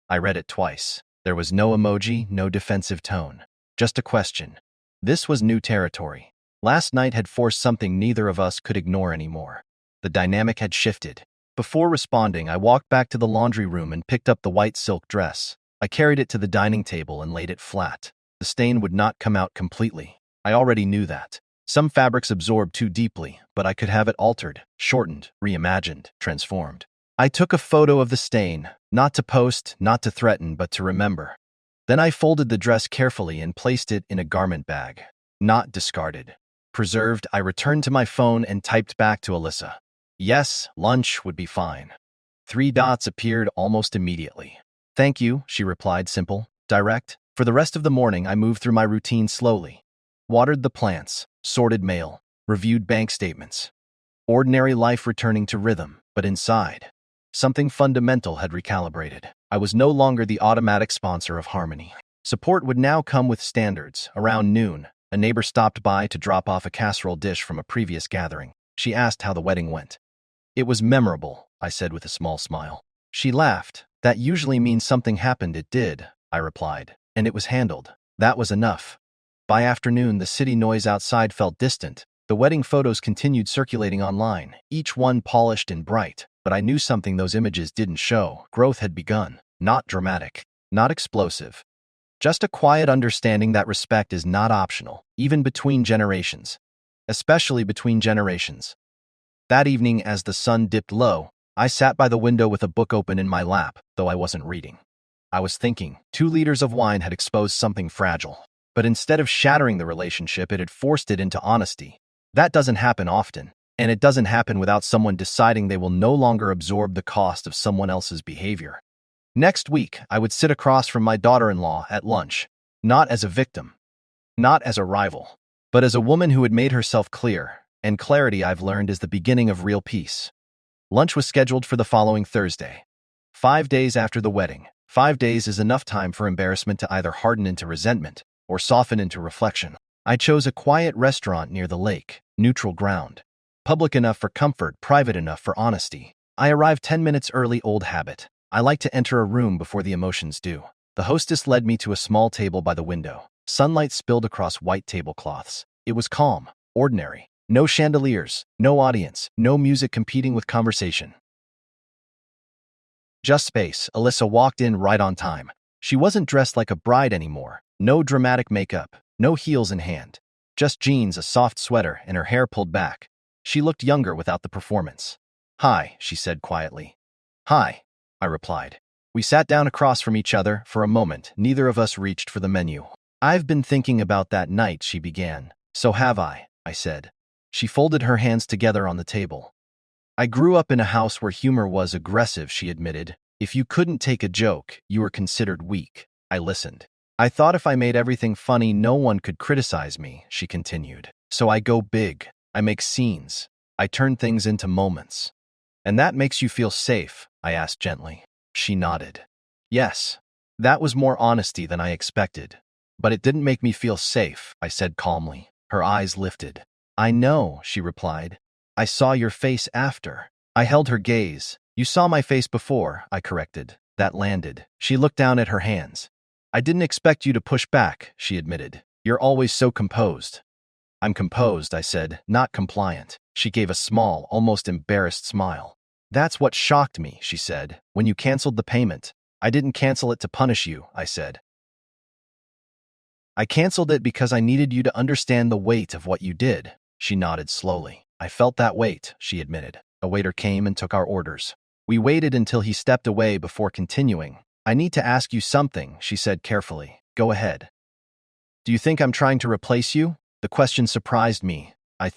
Speaker 1: I read it twice. There was no emoji, no defensive tone. Just a question. This was new territory. Last night had forced something neither of us could ignore anymore. The dynamic had shifted. Before responding, I walked back to the laundry room and picked up the white silk dress. I carried it to the dining table and laid it flat. The stain would not come out completely. I already knew that. Some fabrics absorb too deeply, but I could have it altered, shortened, reimagined, transformed. I took a photo of the stain, not to post, not to threaten, but to remember. Then I folded the dress carefully and placed it in a garment bag. Not discarded. Preserved. I returned to my phone and typed back to Alyssa. Yes, lunch would be fine. 3 dots appeared almost immediately. Thank you, she replied, simple, direct. For the rest of the morning, I moved through my routine slowly. Watered the plants, sorted mail, reviewed bank statements. Ordinary life returning to rhythm, but inside, something fundamental had recalibrated. I was no longer the automatic sponsor of harmony. Support would now come with standards. Around noon, a neighbor stopped by to drop off a casserole dish from a previous gathering. She asked how the wedding went. "It was memorable," I said with a small smile. She laughed. "That usually means something happened." "It did," I replied, "and it was handled." That was enough. By afternoon, the city noise outside felt distant. The wedding photos continued circulating online, each one polished and bright, but I knew something those images didn't show. Growth had begun. Not dramatic, not explosive. Just a quiet understanding that respect is not optional, even between generations. Especially between generations. That evening, as the sun dipped low, I sat by the window with a book open in my lap, though I wasn't reading. I was thinking. 2 liters of wine had exposed something fragile. But instead of shattering the relationship, it had forced it into honesty. That doesn't happen often, and it doesn't happen without someone deciding they will no longer absorb the cost of someone else's behavior. Next week, I would sit across from my daughter-in-law at lunch, not as a victim, not as a rival, but as a woman who had made herself clear, and clarity, I've learned, is the beginning of real peace. Lunch was scheduled for the following Thursday, 5 days after the wedding. 5 days is enough time for embarrassment to either harden into resentment or soften into reflection. I chose a quiet restaurant near the lake, neutral ground. Public enough for comfort, private enough for honesty. I arrived 10 minutes early, old habit. I like to enter a room before the emotions do. The hostess led me to a small table by the window. Sunlight spilled across white tablecloths. It was calm, ordinary. No chandeliers, no audience, no music competing with conversation. Just space. Alyssa walked in right on time. She wasn't dressed like a bride anymore. No dramatic makeup, no heels in hand. Just jeans, a soft sweater, and her hair pulled back. She looked younger without the performance. "Hi," she said quietly. "Hi," I replied. We sat down across from each other. For a moment, neither of us reached for the menu. "I've been thinking about that night," she began. "So have I said. She folded her hands together on the table. "I grew up in a house where humor was aggressive," she admitted. "If you couldn't take a joke, you were considered weak." I listened. "I thought if I made everything funny, no one could criticize me," she continued. "So I go big. I make scenes. I turn things into moments." "And that makes you feel safe?" I asked gently. She nodded. "Yes." That was more honesty than I expected. "But it didn't make me feel safe," I said calmly. Her eyes lifted. "I know," she replied. "I saw your face after." I held her gaze. "You saw my face before," I corrected. That landed. She looked down at her hands. "I didn't expect you to push back," she admitted. "You're always so composed." "I'm composed," I said, "not compliant." She gave a small, almost embarrassed smile. "That's what shocked me," she said, "when you canceled the payment." "I didn't cancel it to punish you," I said. "I canceled it because I needed you to understand the weight of what you did." She nodded slowly. "I felt that weight," she admitted. A waiter came and took our orders. We waited until he stepped away before continuing. "I need to ask you something," she said carefully. "Go ahead." "Do you think I'm trying to replace you?" The question surprised me. I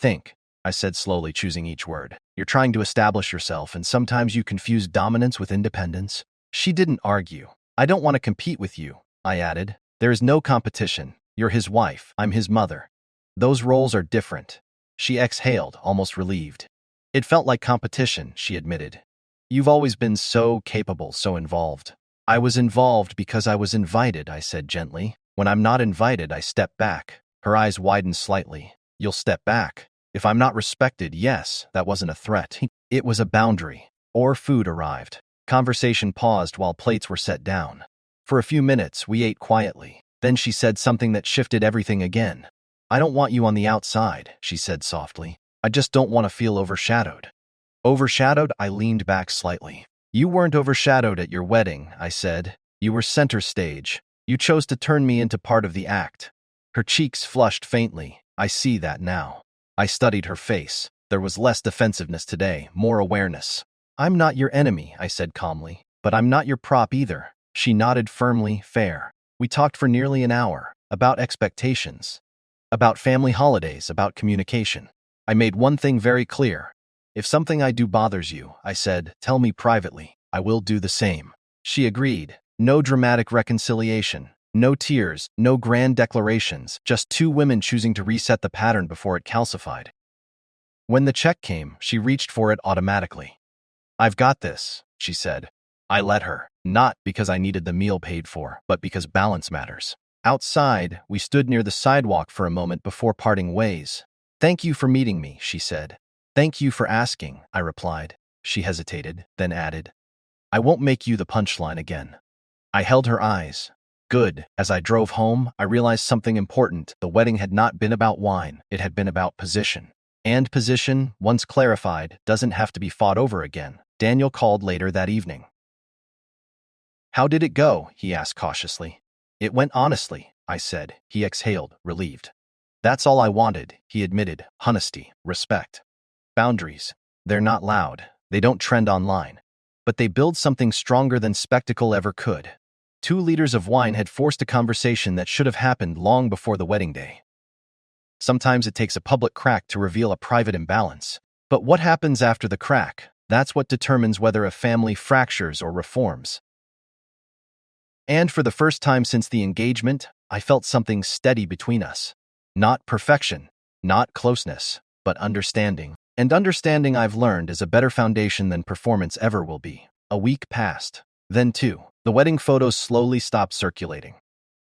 Speaker 1: said slowly, choosing each word. "You're trying to establish yourself, and sometimes you confuse dominance with independence." She didn't argue. "I don't want to compete with you," I added. "There is no competition. You're his wife. I'm his mother. Those roles are different." She exhaled, almost relieved. "It felt like competition," she admitted. "You've always been so capable, so involved." "I was involved because I was invited," I said gently. "When I'm not invited, I step back." Her eyes widened slightly. "You'll step back? If I'm not respected?" "Yes." That wasn't a threat. It was a boundary. Or food arrived. Conversation paused while plates were set down. For a few minutes, we ate quietly. Then she said something that shifted everything again. "I don't want you on the outside," she said softly. "I just don't want to feel overshadowed." "Overshadowed?" I leaned back slightly. "You weren't overshadowed at your wedding," I said. "You were center stage. You chose to turn me into part of the act." Her cheeks flushed faintly. "I see that now." I studied her face. There was less defensiveness today, more awareness. "I'm not your enemy," I said calmly. "But I'm not your prop either." She nodded firmly, fair. We talked for nearly an hour, about expectations, about family holidays, about communication. I made one thing very clear. "If something I do bothers you," I said, "tell me privately. I will do the same." She agreed. No dramatic reconciliation. No tears, no grand declarations, just 2 women choosing to reset the pattern before it calcified. When the check came, she reached for it automatically. "I've got this," she said. I let her. Not because I needed the meal paid for, but because balance matters. Outside, we stood near the sidewalk for a moment before parting ways. "Thank you for meeting me," she said. "Thank you for asking," I replied. She hesitated, then added, "I won't make you the punchline again." I held her eyes. Good. As I drove home, I realized something important. The wedding had not been about wine. It had been about position. And position, once clarified, doesn't have to be fought over again. Daniel called later that evening. "How did it go?" he asked cautiously. "It went honestly," I said. He exhaled, relieved. "That's all I wanted," he admitted. Honesty, respect. Boundaries. They're not loud. They don't trend online. But they build something stronger than spectacle ever could. 2 liters of wine had forced a conversation that should have happened long before the wedding day. Sometimes it takes a public crack to reveal a private imbalance. But what happens after the crack? That's what determines whether a family fractures or reforms. And for the first time since the engagement, I felt something steady between us. Not perfection, not closeness, but understanding. And understanding, I've learned, is a better foundation than performance ever will be. A week passed. Then 2. The wedding photos slowly stopped circulating.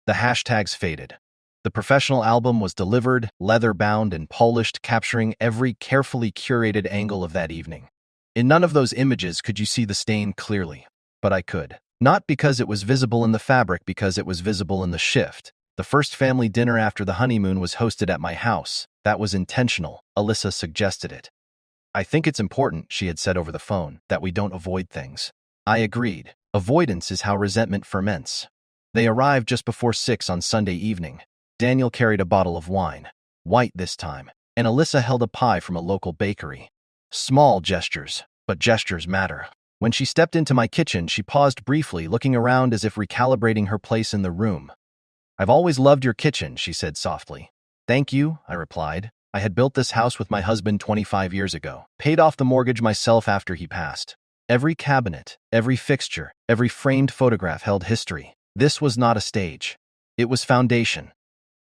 Speaker 1: The hashtags faded. The professional album was delivered, leather-bound and polished, capturing every carefully curated angle of that evening. In none of those images could you see the stain clearly. But I could. Not because it was visible in the fabric, because it was visible in the shift. The first family dinner after the honeymoon was hosted at my house. That was intentional. Alyssa suggested it. "I think it's important," she had said over the phone, "that we don't avoid things." I agreed. Avoidance is how resentment ferments. They arrived just before 6 on Sunday evening. Daniel carried a bottle of wine, white this time, and Alyssa held a pie from a local bakery. Small gestures, but gestures matter. When she stepped into my kitchen, she paused briefly, looking around as if recalibrating her place in the room. "I've always loved your kitchen," she said softly. "Thank you," I replied. I had built this house with my husband 25 years ago, paid off the mortgage myself after he passed. Every cabinet, every fixture, every framed photograph held history. This was not a stage. It was foundation.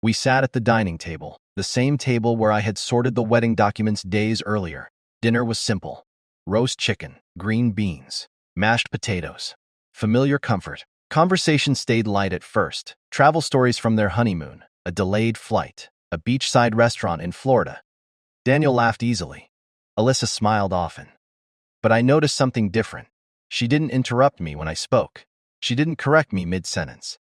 Speaker 1: We sat at the dining table, the same table where I had sorted the wedding documents days earlier. Dinner was simple. Roast chicken, green beans, mashed potatoes. Familiar comfort. Conversation stayed light at first. Travel stories from their honeymoon, a delayed flight, a beachside restaurant in Florida. Daniel laughed easily. Alyssa smiled often. But I noticed something different. She didn't interrupt me when I spoke. She didn't correct me mid-sentence.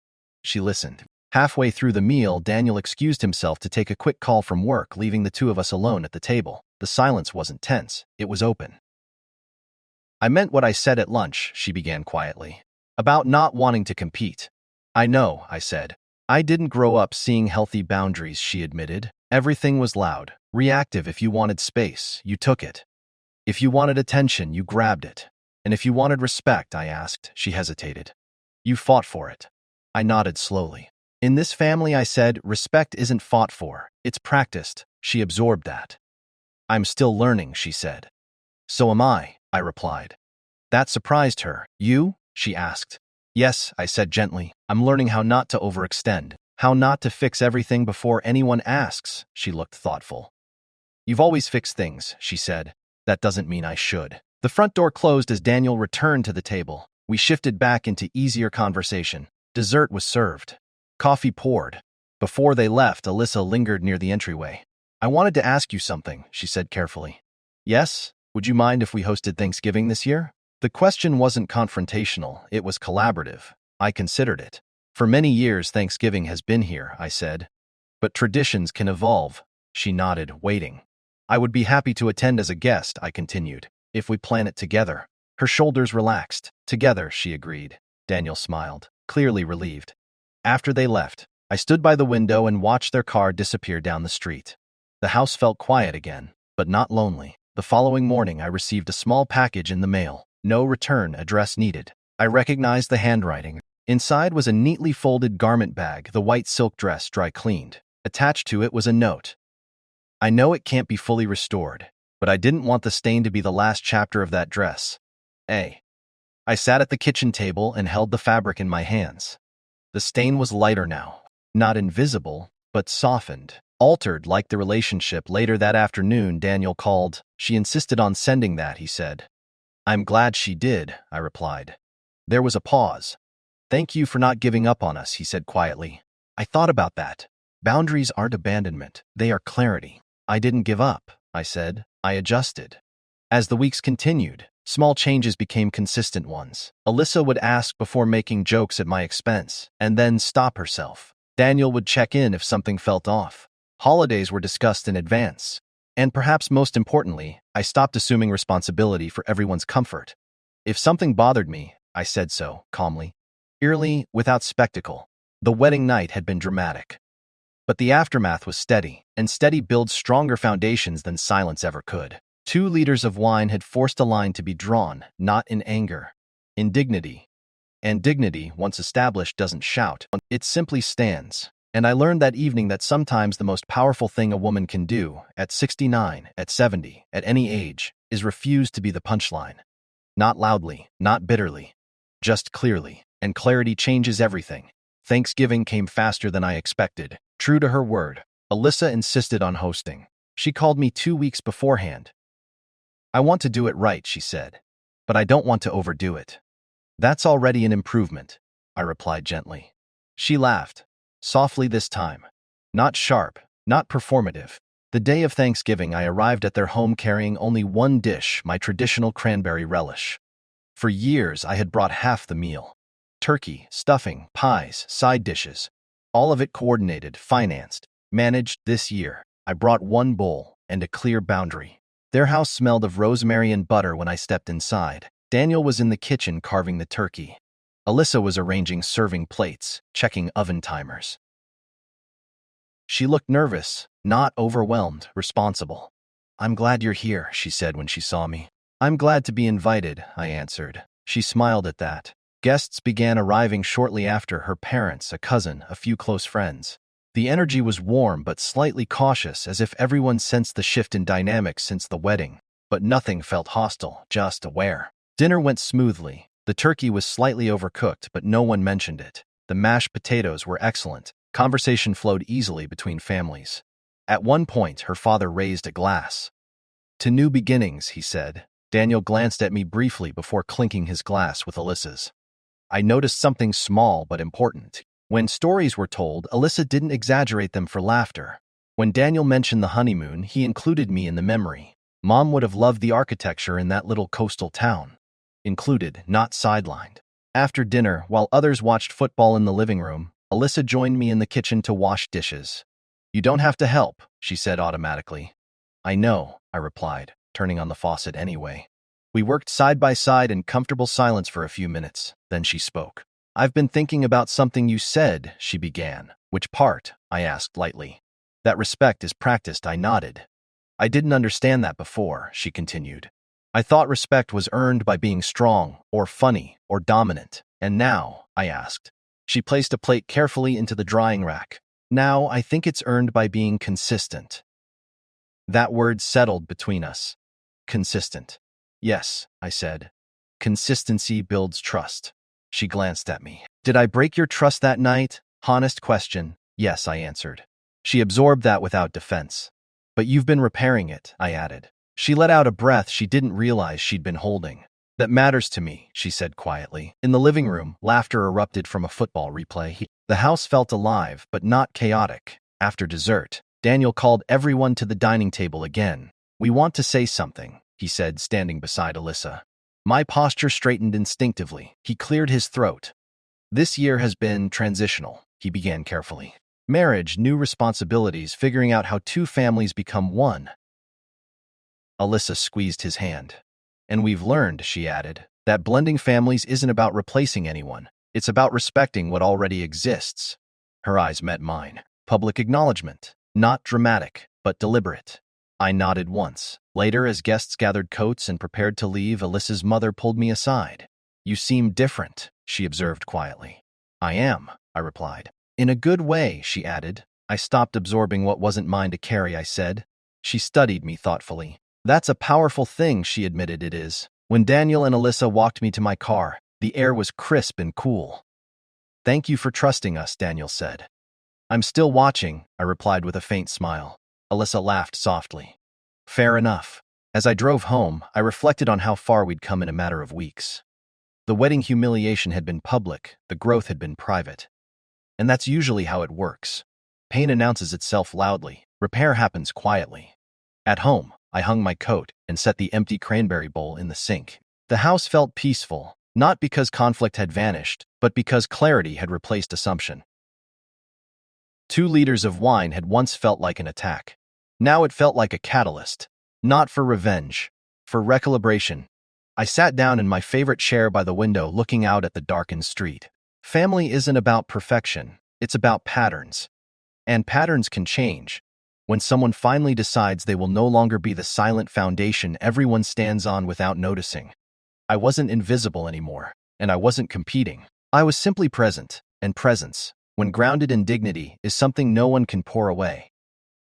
Speaker 1: She listened. Halfway through the meal, Daniel excused himself to take a quick call from work, leaving the 2 of us alone at the table. The silence wasn't tense. It was open. "I meant what I said at lunch," she began quietly. "About not wanting to compete." "I know," I said. "I didn't grow up seeing healthy boundaries," she admitted. "Everything was loud, reactive. If you wanted space, you took it. If you wanted attention, you grabbed it. And if you wanted respect," I asked. She hesitated. "You fought for it." I nodded slowly. "In this family," I said, "respect isn't fought for. It's practiced." She absorbed that. "I'm still learning," she said. "So am I," I replied. That surprised her. "You?" she asked. "Yes," I said gently. "I'm learning how not to overextend, how not to fix everything before anyone asks." She looked thoughtful. "You've always fixed things," she said. "That doesn't mean I should." The front door closed as Daniel returned to the table. We shifted back into easier conversation. Dessert was served. Coffee poured. Before they left, Alyssa lingered near the entryway. "I wanted to ask you something," she said carefully. "Yes? Would you mind if we hosted Thanksgiving this year?" The question wasn't confrontational, it was collaborative. I considered it. "For many years, Thanksgiving has been here," I said. "But traditions can evolve." She nodded, waiting. "I would be happy to attend as a guest," I continued, "if we plan it together." Her shoulders relaxed. "Together," she agreed. Daniel smiled, clearly relieved. After they left, I stood by the window and watched their car disappear down the street. The house felt quiet again, but not lonely. The following morning, I received a small package in the mail. No return address needed. I recognized the handwriting. Inside was a neatly folded garment bag, the white silk dress dry cleaned. Attached to it was a note. "I know it can't be fully restored, but I didn't want the stain to be the last chapter of that dress. A." I sat at the kitchen table and held the fabric in my hands. The stain was lighter now. Not invisible, but softened, altered like the relationship. Later that afternoon, Daniel called. "She insisted on sending that," he said. "I'm glad she did," I replied. There was a pause. "Thank you for not giving up on us," he said quietly. "I thought about that. Boundaries aren't abandonment, they are clarity." "I didn't give up," I said. "I adjusted." As the weeks continued, small changes became consistent ones. Alyssa would ask before making jokes at my expense, and then stop herself. Daniel would check in if something felt off. Holidays were discussed in advance. And perhaps most importantly, I stopped assuming responsibility for everyone's comfort. If something bothered me, I said so, calmly. Eerily, without spectacle. The wedding night had been dramatic. But the aftermath was steady, and steady builds stronger foundations than silence ever could. 2 liters of wine had forced a line to be drawn, not in anger, in dignity. And dignity, once established, doesn't shout. It simply stands. And I learned that evening that sometimes the most powerful thing a woman can do, at 69, at 70, at any age, is refuse to be the punchline. Not loudly, not bitterly, just clearly. And clarity changes everything. Thanksgiving came faster than I expected. True to her word, Alyssa insisted on hosting. She called me 2 weeks beforehand. "I want to do it right," she said, "but I don't want to overdo it." "That's already an improvement," I replied gently. She laughed, softly this time. Not sharp, not performative. The day of Thanksgiving, I arrived at their home carrying only one dish, my traditional cranberry relish. For years, I had brought half the meal. Turkey, stuffing, pies, side dishes. All of it coordinated, financed, managed. This year, I brought one bowl and a clear boundary. Their house smelled of rosemary and butter when I stepped inside. Daniel was in the kitchen carving the turkey. Alyssa was arranging serving plates, checking oven timers. She looked nervous, not overwhelmed, responsible. "I'm glad you're here," she said when she saw me. "I'm glad to be invited," I answered. She smiled at that. Guests began arriving shortly after, her parents, a cousin, a few close friends. The energy was warm but slightly cautious, as if everyone sensed the shift in dynamics since the wedding. But nothing felt hostile, just aware. Dinner went smoothly. The turkey was slightly overcooked, but no one mentioned it. The mashed potatoes were excellent. Conversation flowed easily between families. At one point, her father raised a glass. "To new beginnings," he said. Daniel glanced at me briefly before clinking his glass with Alyssa's. I noticed something small but important. When stories were told, Alyssa didn't exaggerate them for laughter. When Daniel mentioned the honeymoon, he included me in the memory. Mom would have loved the architecture in that little coastal town. Included, not sidelined. After dinner, while others watched football in the living room, Alyssa joined me in the kitchen to wash dishes. "You don't have to help," she said automatically. "I know," I replied, turning on the faucet anyway. We worked side by side in comfortable silence for a few minutes. Then she spoke. "I've been thinking about something you said," she began. "Which part?" I asked lightly. "That respect is practiced," I nodded. "I didn't understand that before," she continued. "I thought respect was earned by being strong, or funny, or dominant. And now," I asked. She placed a plate carefully into the drying rack. "Now I think it's earned by being consistent." That word settled between us. Consistent. "Yes," I said. "Consistency builds trust." She glanced at me. "Did I break your trust that night?" Honest question. "Yes," I answered. She absorbed that without defense. "But you've been repairing it," I added. She let out a breath she didn't realize she'd been holding. "That matters to me," she said quietly. In the living room, laughter erupted from a football replay. The house felt alive, but not chaotic. After dessert, Daniel called everyone to the dining table again. "We want to say something," he said, standing beside Alyssa. My posture straightened instinctively. He cleared his throat. "This year has been transitional," he began carefully. "Marriage, new responsibilities, figuring out how 2 families become one." Alyssa squeezed his hand. "And we've learned," she added, "that blending families isn't about replacing anyone. It's about respecting what already exists." Her eyes met mine. Public acknowledgement. Not dramatic, but deliberate. I nodded once. Later, as guests gathered coats and prepared to leave, Alyssa's mother pulled me aside. "You seem different," she observed quietly. "I am," I replied. "In a good way," she added. "I stopped absorbing what wasn't mine to carry," I said. She studied me thoughtfully. "That's a powerful thing," she admitted. "It is." When Daniel and Alyssa walked me to my car, the air was crisp and cool. "Thank you for trusting us," Daniel said. "I'm still watching," I replied with a faint smile. Alyssa laughed softly. "Fair enough." As I drove home, I reflected on how far we'd come in a matter of weeks. The wedding humiliation had been public, the growth had been private. And that's usually how it works. Pain announces itself loudly, repair happens quietly. At home, I hung my coat and set the empty cranberry bowl in the sink. The house felt peaceful, not because conflict had vanished, but because clarity had replaced assumption. 2 liters of wine had once felt like an attack. Now it felt like a catalyst, not for revenge, for recalibration. I sat down in my favorite chair by the window looking out at the darkened street. Family isn't about perfection, it's about patterns. And patterns can change. When someone finally decides they will no longer be the silent foundation everyone stands on without noticing. I wasn't invisible anymore, and I wasn't competing. I was simply present, and presence, when grounded in dignity, is something no one can pour away.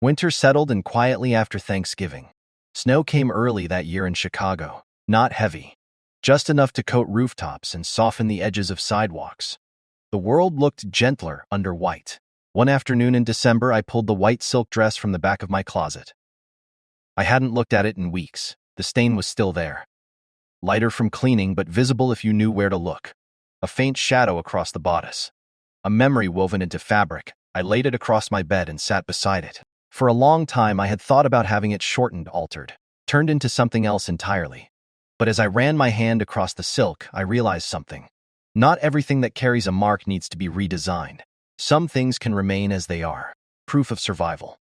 Speaker 1: Winter settled in quietly after Thanksgiving. Snow came early that year in Chicago, not heavy, just enough to coat rooftops and soften the edges of sidewalks. The world looked gentler under white. One afternoon in December, I pulled the white silk dress from the back of my closet. I hadn't looked at it in weeks. The stain was still there. Lighter from cleaning, but visible if you knew where to look. A faint shadow across the bodice. A memory woven into fabric. I laid it across my bed and sat beside it. For a long time, I had thought about having it shortened, altered, turned into something else entirely. But as I ran my hand across the silk, I realized something. Not everything that carries a mark needs to be redesigned. Some things can remain as they are. Proof of survival.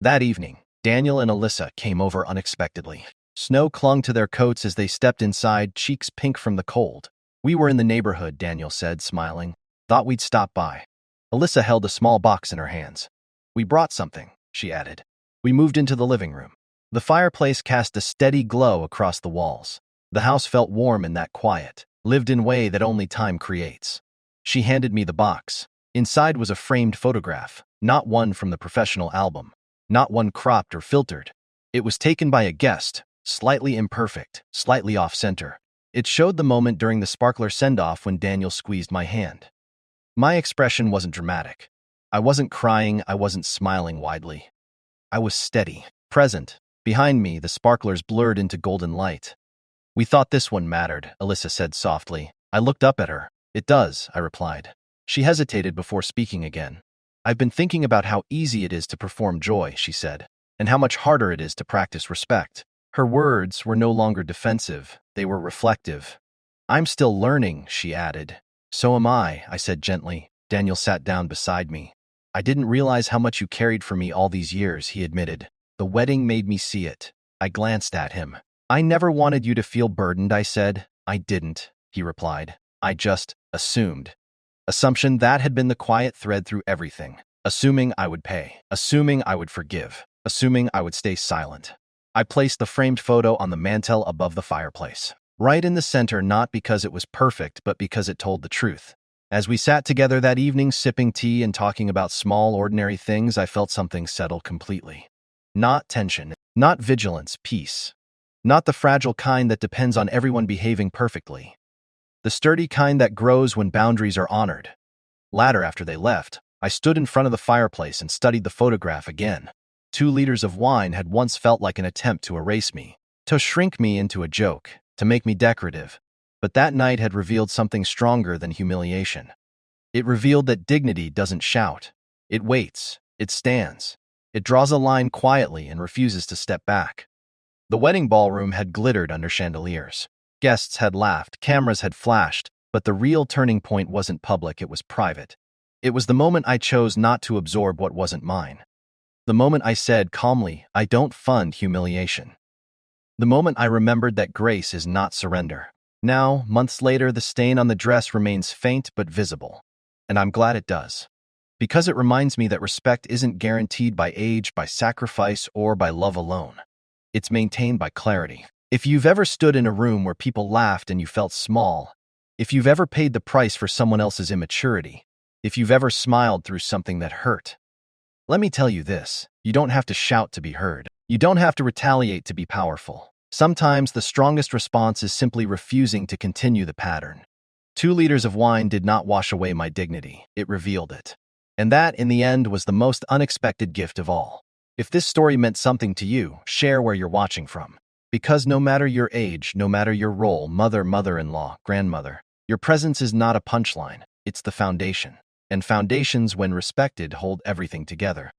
Speaker 1: That evening, Daniel and Alyssa came over unexpectedly. Snow clung to their coats as they stepped inside, cheeks pink from the cold. "We were in the neighborhood," Daniel said, smiling. "Thought we'd stop by." Alyssa held a small box in her hands. "We brought something," she added. We moved into the living room. The fireplace cast a steady glow across the walls. The house felt warm in that quiet, lived-in way that only time creates. She handed me the box. Inside was a framed photograph, not one from the professional album, not one cropped or filtered. It was taken by a guest, slightly imperfect, slightly off-center. It showed the moment during the sparkler send-off when Daniel squeezed my hand. My expression wasn't dramatic. I wasn't crying, I wasn't smiling widely. I was steady, present. Behind me, the sparklers blurred into golden light. "We thought this one mattered," Alyssa said softly. I looked up at her. "It does," I replied. She hesitated before speaking again. "I've been thinking about how easy it is to perform joy," she said, "and how much harder it is to practice respect." Her words were no longer defensive, they were reflective. "I'm still learning," she added. "So am I said gently. Daniel sat down beside me. "I didn't realize how much you carried for me all these years," he admitted. "The wedding made me see it." I glanced at him. "I never wanted you to feel burdened," I said. "I didn't," he replied. "I just assumed." Assumption, that had been the quiet thread through everything. Assuming I would pay. Assuming I would forgive. Assuming I would stay silent. I placed the framed photo on the mantel above the fireplace. Right in the center, not because it was perfect, but because it told the truth. As we sat together that evening, sipping tea and talking about small, ordinary things, I felt something settle completely. Not tension. Not vigilance. Peace. Not the fragile kind that depends on everyone behaving perfectly. The sturdy kind that grows when boundaries are honored. Later, after they left, I stood in front of the fireplace and studied the photograph again. 2 liters of wine had once felt like an attempt to erase me, to shrink me into a joke, to make me decorative. But that night had revealed something stronger than humiliation. It revealed that dignity doesn't shout. It waits. It stands. It draws a line quietly and refuses to step back. The wedding ballroom had glittered under chandeliers. Guests had laughed, cameras had flashed, but the real turning point wasn't public, it was private. It was the moment I chose not to absorb what wasn't mine. The moment I said calmly, "I don't fund humiliation." The moment I remembered that grace is not surrender. Now, months later, the stain on the dress remains faint but visible. And I'm glad it does. Because it reminds me that respect isn't guaranteed by age, by sacrifice, or by love alone. It's maintained by clarity. If you've ever stood in a room where people laughed and you felt small, if you've ever paid the price for someone else's immaturity, if you've ever smiled through something that hurt, let me tell you this: you don't have to shout to be heard. You don't have to retaliate to be powerful. Sometimes the strongest response is simply refusing to continue the pattern. 2 liters of wine did not wash away my dignity, it revealed it. And that, in the end, was the most unexpected gift of all. If this story meant something to you, share where you're watching from. Because no matter your age, no matter your role, mother, mother-in-law, grandmother, Your presence is not a punchline, it's the foundation. And foundations, when respected, hold everything together.